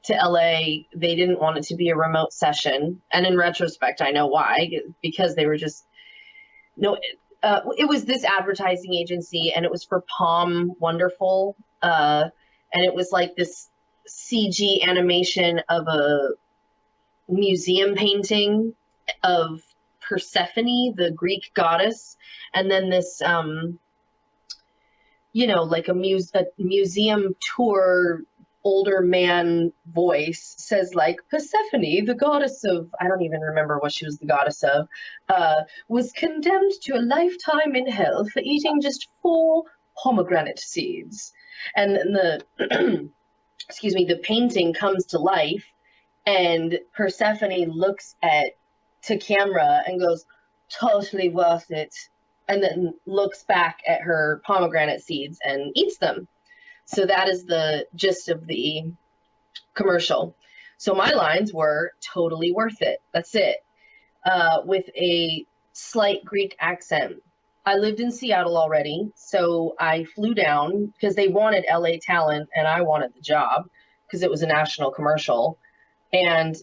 to LA. They didn't want it to be a remote session. And in retrospect, I know why. Because they were just... No, it was this advertising agency, and it was for Palm Wonderful. And it was like this CG animation of a museum painting of Persephone, the Greek goddess. And then this... like a museum tour, older man voice says, like, Persephone, the goddess of, I don't even remember what she was the goddess of, was condemned to a lifetime in hell for eating just 4 pomegranate seeds. And then the painting comes to life, and Persephone looks to camera and goes, "Totally worth it," and then looks back at her pomegranate seeds and eats them. So that is the gist of the commercial. So my lines were totally worth it. That's it. With a slight Greek accent. I lived in Seattle already, so I flew down because they wanted LA talent and I wanted the job because it was a national commercial. And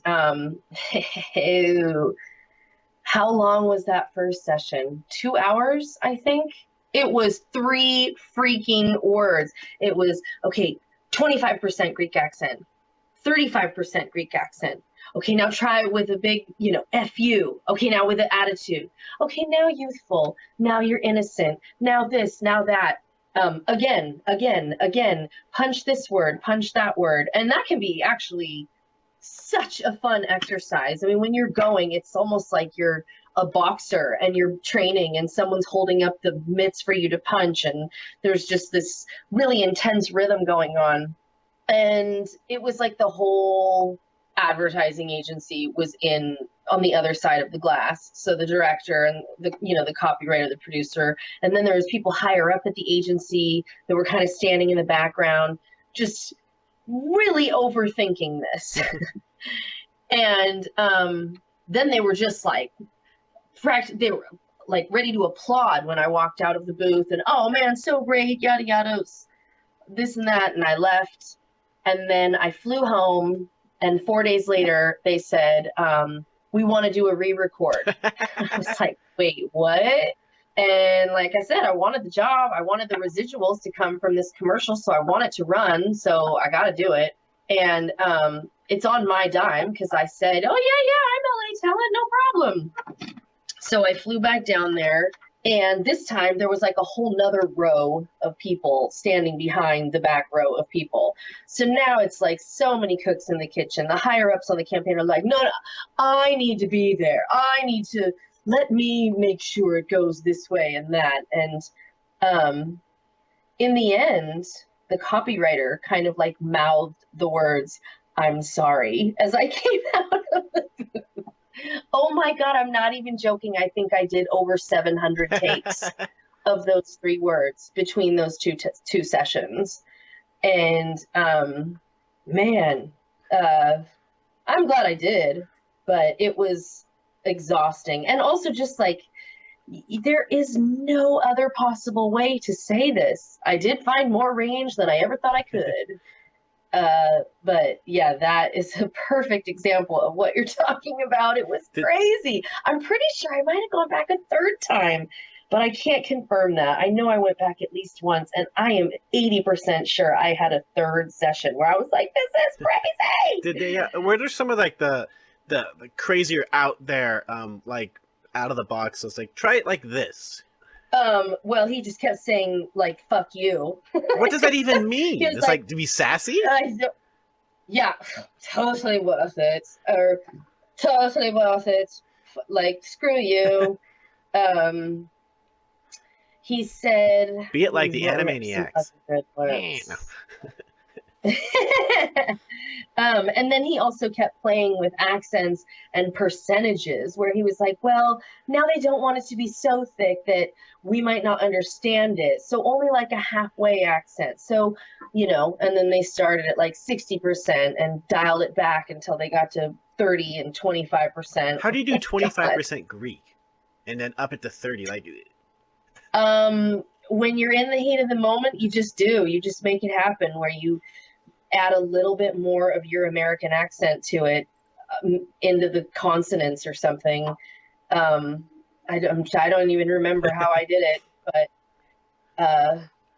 how long was that first session? 2 hours, I think. It was 3 freaking words. It was, okay, 25% Greek accent, 35% Greek accent. Okay, now try it with a big, F you. Okay, now with an attitude. Okay, now youthful. Now you're innocent. Now this, now that. Again. Punch this word, punch that word. And that can be actually such a fun exercise. I mean, when you're going, it's almost like you're a boxer and you're training and someone's holding up the mitts for you to punch, and there's just this really intense rhythm going on. And it was like the whole advertising agency was on the other side of the glass. So the director and the copywriter, the producer, and then there was people higher up at the agency that were kind of standing in the background, just really overthinking this. And then they were just like, they were like ready to applaud when I walked out of the booth, and oh man, so great, yada yada, this and that, and I left. And then I flew home, and 4 days later, they said, we want to do a re-record. I was like, wait, what? And like I said, I wanted the job. I wanted the residuals to come from this commercial, so I want it to run, so I got to do it. And it's on my dime, because I said, oh, yeah, I'm LA talent, no problem. So I flew back down there. And this time there was like a whole nother row of people standing behind the back row of people. So now it's like so many cooks in the kitchen. The higher ups on the campaign are like, no, I need to be there. I need to let me make sure it goes this way and that. And in the end, the copywriter kind of like mouthed the words, "I'm sorry," as I came out of the booth. Oh my God, I'm not even joking. I think I did over 700 takes of those 3 words between those two sessions. And man, I'm glad I did, but it was exhausting. And also just like, there is no other possible way to say this. I did find more range than I ever thought I could. But yeah, that is a perfect example of what you're talking about. It was crazy. I'm pretty sure I might have gone back a 3rd time, but I can't confirm that. I know I went back at least once, and I am 80% sure I had a 3rd session where I was like, this is crazy. Did they, were there some of like the crazier out there, like out of the box? So it's like, try it like this. Well, he just kept saying like, fuck you. What does that even mean? It's like to be sassy? Yeah, totally worth it. Or totally worth it. Like, screw you. He said, be it like the Animaniacs. And then he also kept playing with accents and percentages, where he was like, well, now they don't want it to be so thick that we might not understand it, so only like a halfway accent. So, and then they started at like 60% and dialed it back until they got to 30 and 25%. How do you do 25% Greek and then up it to 30? Like, when you're in the heat of the moment, you just make it happen, where you add a little bit more of your American accent to it, into the consonants or something. I don't even remember how I did it, but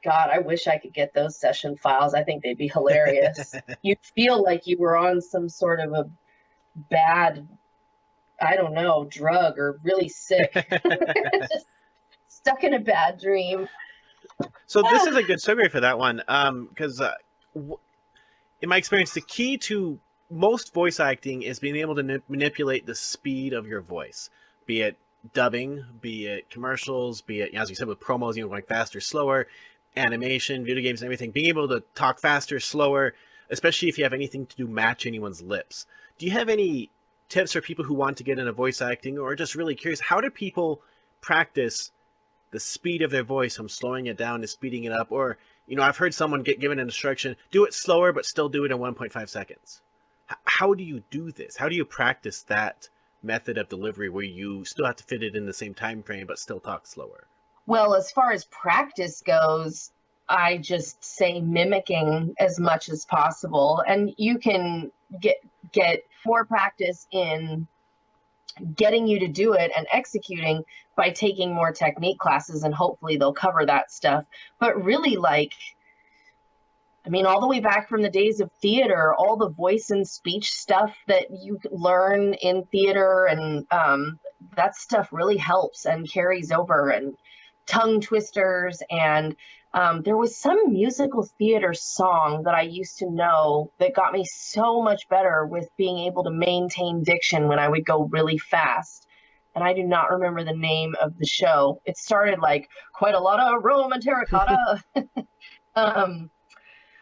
God, I wish I could get those session files. I think they'd be hilarious. You'd feel like you were on some sort of a bad, I don't know, drug, or really sick. Just stuck in a bad dream. So this is a good summary for that one, because in my experience, the key to most voice acting is being able to manipulate the speed of your voice, be it dubbing, be it commercials, be it, as you said, with promos, going faster, slower, animation, video games, and everything, being able to talk faster, slower, especially if you have anything to do match anyone's lips. Do you have any tips for people who want to get into voice acting, or just really curious, how do people practice the speed of their voice from slowing it down to speeding it up? Or, I've heard someone get given an instruction, do it slower, but still do it in 1.5 seconds. How do you do this? How do you practice that method of delivery where you still have to fit it in the same time frame, but still talk slower? Well, as far as practice goes, I just say mimicking as much as possible. And you can get more practice in getting you to do it and executing by taking more technique classes, and hopefully they'll cover that stuff. But really, all the way back from the days of theater, all the voice and speech stuff that you learn in theater, and that stuff really helps and carries over, and tongue twisters. And there was some musical theater song that I used to know that got me so much better with being able to maintain diction when I would go really fast. And I do not remember the name of the show. It started like quite a lot of Roma terracotta.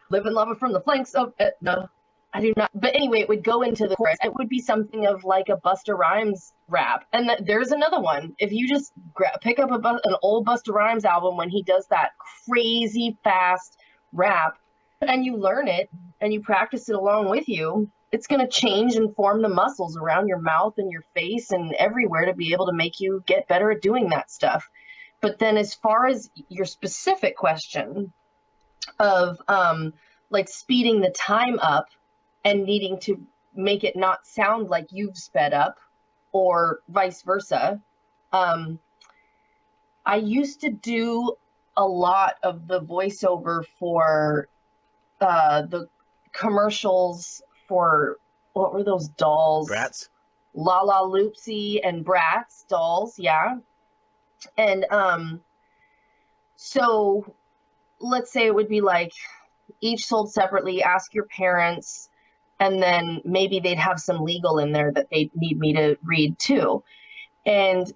live in lava from the flanks of no, I do not. But anyway, it would go into the chorus. It would be something of like a Busta Rhymes rap. And there's another one. If you just pick up an old Busta Rhymes album when he does that crazy fast rap, and you learn it and you practice it along with you, it's going to change and form the muscles around your mouth and your face and everywhere to be able to make you get better at doing that stuff. But then as far as your specific question of like speeding the time up and needing to make it not sound like you've sped up or vice versa, I used to do a lot of the voiceover for the commercials for, what were those dolls? Bratz? La La Loopsy and Bratz dolls, yeah. And so let's say it would be like each sold separately, ask your parents, and then maybe they'd have some legal in there that they need me to read too. And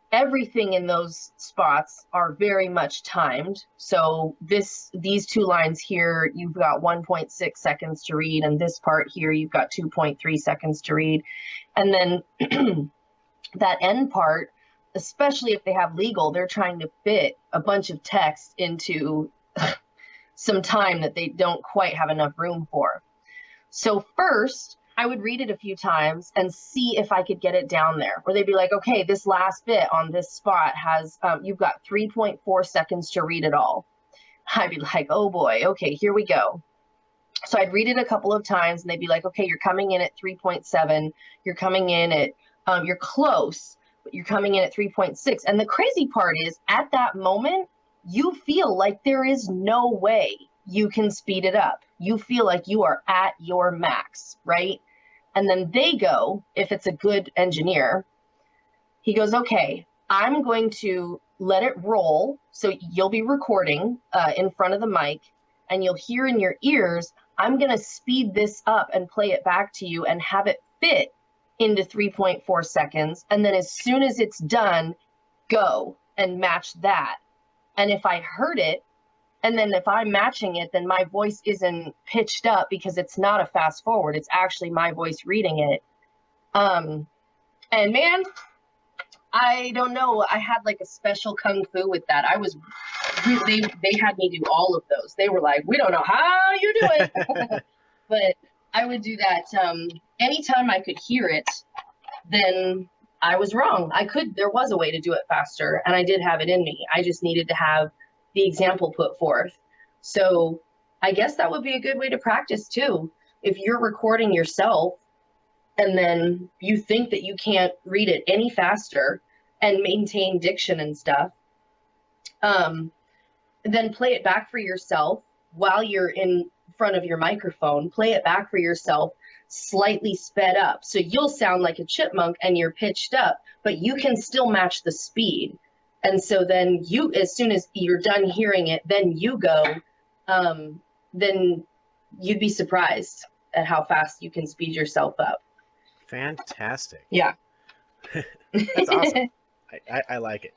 everything in those spots are very much timed. So these 2 lines here, you've got 1.6 seconds to read, and this part here, you've got 2.3 seconds to read. And then that end part, especially if they have legal, they're trying to fit a bunch of text into some time that they don't quite have enough room for. So first, I would read it a few times and see if I could get it down there. Or they'd be like, okay, this last bit on this spot has, you've got 3.4 seconds to read it all. I'd be like, oh boy, okay, here we go. So I'd read it a couple of times and they'd be like, okay, you're coming in at 3.7. You're coming in at, you're close, but you're coming in at 3.6. And the crazy part is at that moment, you feel like there is no way you can speed it up. You feel like you are at your max, right? And then they go, if it's a good engineer, he goes, okay, I'm going to let it roll. So you'll be recording in front of the mic and you'll hear in your ears, I'm going to speed this up and play it back to you and have it fit into 3.4 seconds. And then as soon as it's done, go and match that. And if I heard it, and then if I'm matching it, then my voice isn't pitched up because it's not a fast forward. It's actually my voice reading it. And man, I don't know. I had like a special kung fu with that. They had me do all of those. They were like, we don't know how you do it. But I would do that. Anytime I could hear it, then I was wrong. There was a way to do it faster, and I did have it in me. I just needed to have the example put forth. So I guess that would be a good way to practice too. If you're recording yourself and then you think that you can't read it any faster and maintain diction and stuff, then play it back for yourself while you're in front of your microphone. Play it back for yourself slightly sped up. So you'll sound like a chipmunk and you're pitched up, but you can still match the speed. And so then you, as soon as you're done hearing it, then you go, then you'd be surprised at how fast you can speed yourself up. Fantastic. Yeah. That's awesome. I like it.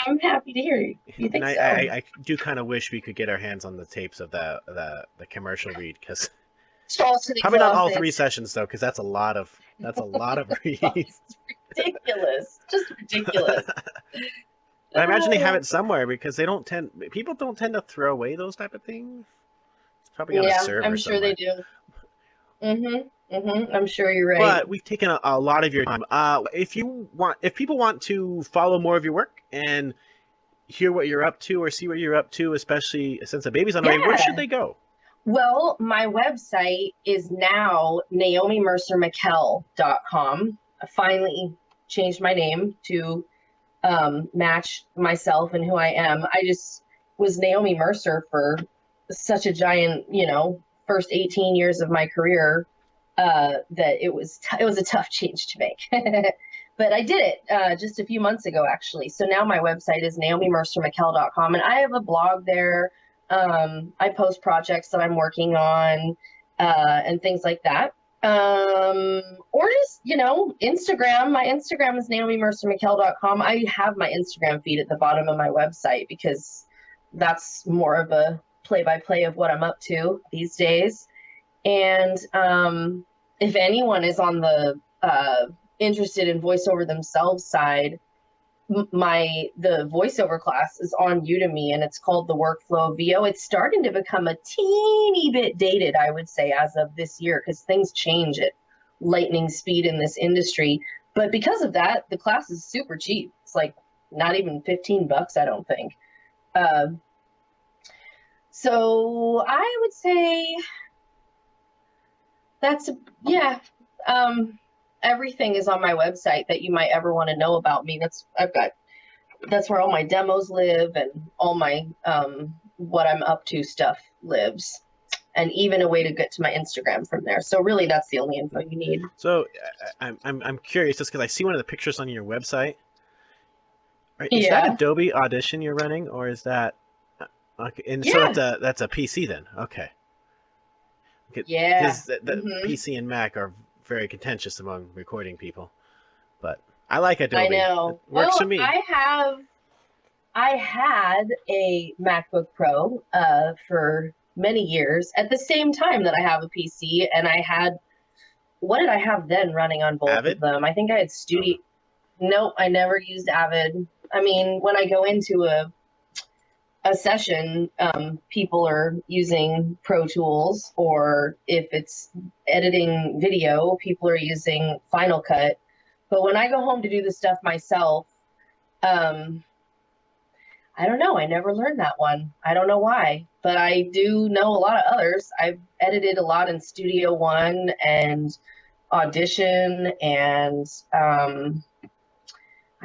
I'm happy to hear you think so. I do kind of wish we could get our hands on the tapes of the commercial read, because probably not all 3 sessions though, because that's a lot of reads. Ridiculous, just ridiculous. I imagine they have it somewhere, because people don't tend to throw away those type of things. It's probably on a server I'm sure somewhere. they do. I'm sure you're right. But we've taken a lot of your time. If people want to follow more of your work and hear what you're up to or see what you're up to, especially since the baby's on the way, where should they go? Well, my website is now NaomiMercerMckell.com. I finally changed my name to match myself and who I am. I just was Naomi Mercer for such a giant, first 18 years of my career, that it was a tough change to make. But I did it just a few months ago, actually. So now my website is NaomiMercerMckell.com, and I have a blog there. I post projects that I'm working on and things like that. Or just, Instagram. My Instagram is NaomiMercerMckell.com. I have my Instagram feed at the bottom of my website because that's more of a play-by-play of what I'm up to these days. And if anyone is on the interested in voiceover themselves side, the voiceover class is on Udemy, and it's called the Workflow VO. It's starting to become a teeny bit dated, I would say, as of this year, because things change at lightning speed in this industry. But because of that, the class is super cheap. It's like not even $15, I don't think. So I would say that's, yeah. Everything is on my website that you might ever want to know about me. That's where all my demos live, and all my what I'm up to stuff lives, and even a way to get to my Instagram from there. So really, that's the only info you need. So I'm curious, just because I see one of the pictures on your website. Is that Adobe Audition you're running, or is that okay? And so that's a PC then. Okay. Yeah. Because the PC and Mac are very contentious among recording people, but I like Adobe. I know. It works for me. I had a MacBook Pro for many years at the same time that I have a PC, and I had, what did I have then running on both of them? I think I had Studio. Nope, I never used Avid. I mean, when I go into a session, people are using Pro Tools, or if it's editing video, people are using Final Cut. But when I go home to do the stuff myself, I don't know. I never learned that one. I don't know why, but I do know a lot of others. I've edited a lot in Studio One and Audition, and I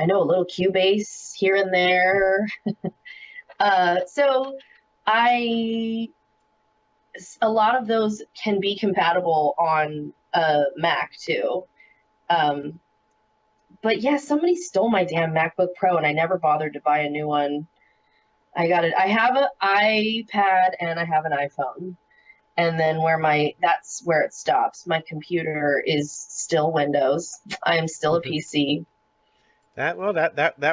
know a little Cubase here and there. So a lot of those can be compatible on Mac too. But yeah, somebody stole my damn MacBook Pro, and I never bothered to buy a new one. I have an iPad and I have an iPhone. And then that's where it stops. My computer is still Windows. I am still a PC. That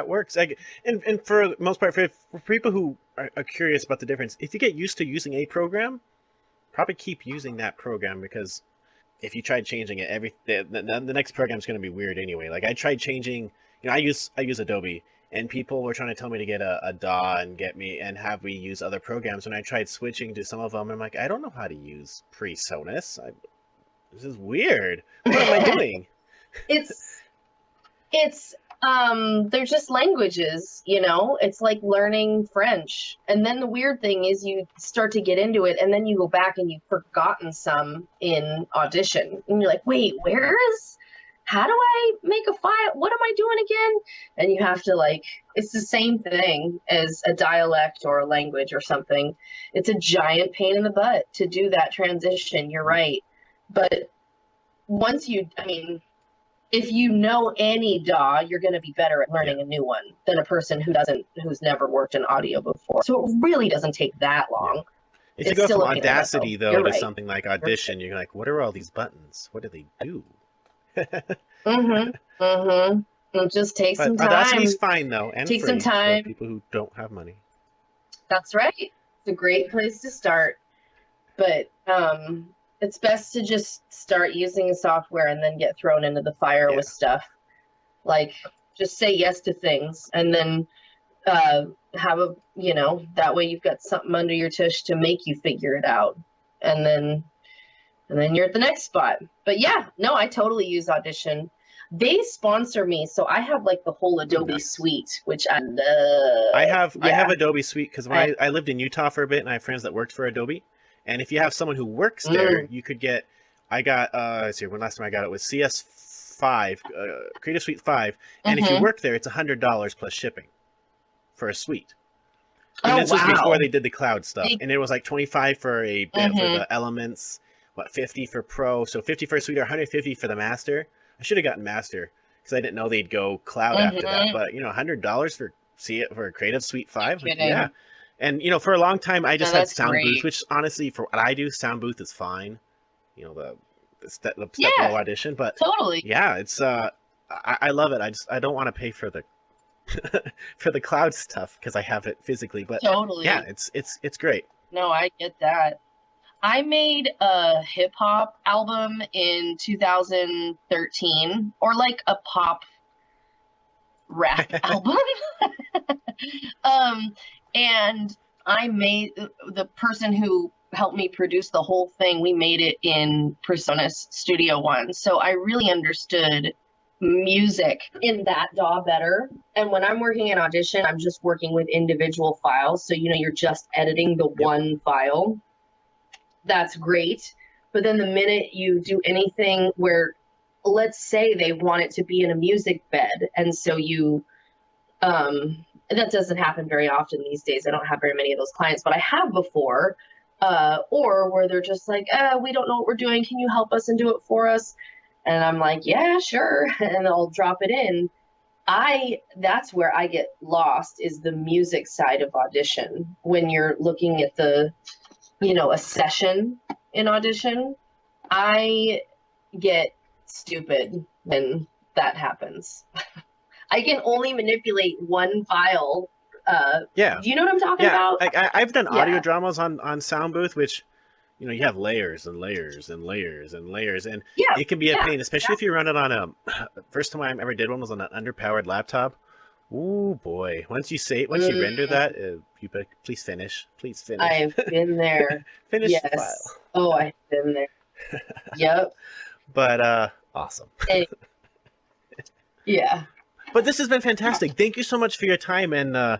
works. And for the most part, for people who are curious about the difference, if you get used to using a program, probably keep using that program, because if you tried changing it, the next program is going to be weird anyway. Like I tried changing, I use Adobe, and people were trying to tell me to get a DAW and have me use other programs. When I tried switching to some of them, I'm like, I don't know how to use PreSonus. This is weird. What am I doing? They're just languages, it's like learning French. And then the weird thing is you start to get into it, and then you go back and you've forgotten some in Audition, and you're like, wait, how do I make a file? What am I doing again? And you have to it's the same thing as a dialect or a language or something. It's a giant pain in the butt to do that transition. You're right. But once if you know any DAW, you're going to be better at learning a new one than a person who's never worked in audio before. So it really doesn't take that long. If you go from Audacity though to something like Audition, you're like, what are all these buttons? What do they do? It just takes some time. Audacity's fine though, and takes free some time for people who don't have money. That's right. It's a great place to start, but it's best to just start using a software and then get thrown into the fire with stuff. Just say yes to things, and then have that way you've got something under your tush to make you figure it out, and then you're at the next spot. But yeah, no, I totally use Audition. They sponsor me, so I have the whole Adobe suite, which I love. I have Adobe suite because when I lived in Utah for a bit, and I have friends that worked for Adobe. And if you have someone who works there, you could get. I got. Let's see. When last time I got it was CS5, Creative Suite 5, and if you work there, it's $100 plus shipping for a suite. And this was before they did the cloud stuff, and it was like $25 for the Elements. 50 for Pro, so 50 for a suite or 150 for the Master. I should have gotten Master because I didn't know they'd go cloud after that. But $100 for a Creative Suite 5, yeah. And for a long time I just had Sound Booth, which honestly for what I do, Sound Booth is fine. The step below Audition, but totally, yeah, it's I love it. I don't want to pay for the for the cloud stuff because I have it physically, but totally, yeah, it's great. No, I get that. I made a hip hop album in 2013, or like a pop rap album. Um, and I made the person who helped me produce the whole thing, we made it in PreSonus Studio One. So I really understood music in that DAW better. And when I'm working in Audition, I'm just working with individual files. So, you're just editing the one file. That's great. But then the minute you do anything where, let's say they want it to be in a music bed, and so that doesn't happen very often these days. I don't have very many of those clients, but I have before. Or where they're just like, we don't know what we're doing. Can you help us and do it for us? And I'm like, yeah, sure. And I'll drop it in. That's where I get lost, is the music side of Audition. When you're looking at a session in Audition, I get stupid when that happens. I can only manipulate one file. Yeah. Do you know what I'm talking about? I've done audio dramas on Sound Booth, which, you have layers and layers and layers and layers, and Yeah, it can be a yeah, pain, especially if you run it on a. First time I ever did one was on an underpowered laptop. Ooh boy! Once you render that, you better, please finish. Please finish. I've been there. Finish the Yes. file. Oh, I've been there. Yep. But awesome. Yeah. But this has been fantastic. Thank you so much for your time, and I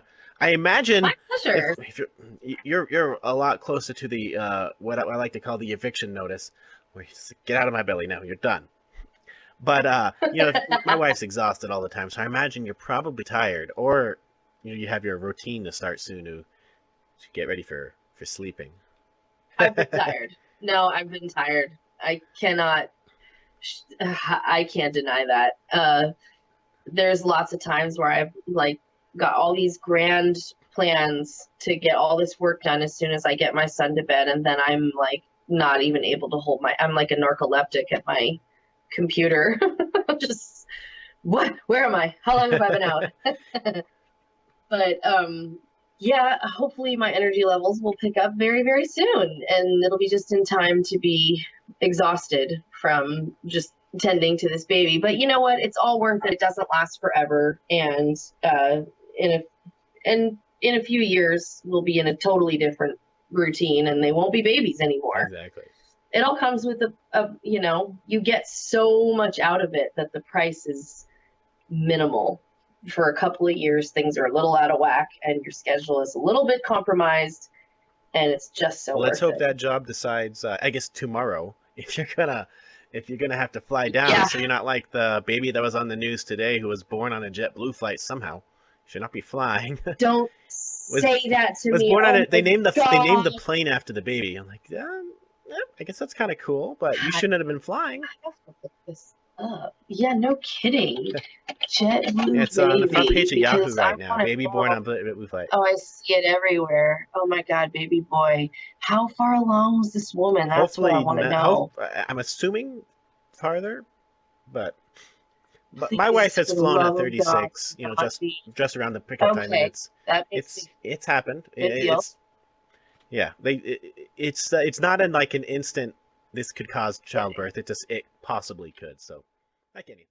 imagine My pleasure. if you're a lot closer to the what I like to call the eviction notice, where you just get out of my belly now, you're done. But my wife's exhausted all the time, so I imagine you're probably tired, or you have your routine to start soon to get ready for sleeping. I've been tired. No, I've been tired. I can't deny that. There's lots of times where I've got all these grand plans to get all this work done as soon as I get my son to bed, and then I'm not even able to I'm like a narcoleptic at my computer. Just where am I? How long have I been out? But yeah, hopefully my energy levels will pick up very, very soon, and it'll be just in time to be exhausted from just tending to this baby. But you know what? It's all worth it. It doesn't last forever, and in a few years we'll be in a totally different routine, and they won't be babies anymore. Exactly. It all comes with you get so much out of it that the price is minimal. For a couple of years, things are a little out of whack, and your schedule is a little bit compromised, and it's just so. Well, let's worth hope it. that job decides. I guess tomorrow, if you're gonna have to fly down, so you're not like the baby that was on the news today who was born on a JetBlue flight somehow. You should not be flying. Don't say that to was me. born on it. They my named the God. plane after the baby. I'm like, yeah, I guess that's kind of cool, but you shouldn't have been flying. I have to look this up. Yeah, no kidding. JetBlue It's on the front baby, page of Yahoo because right I now. wanna Baby know. born on JetBlue flight. Oh, I see it everywhere. Oh my God, baby boy. How far along was this woman? That's what I want to know. I'm assuming farther, but Please, my wife has for the flown love at of God, 36. not be- Just around the pickup time, and Okay, that makes it's happened. Good deal. It's not in like an instant. This could cause childbirth. It possibly could. So, like anything.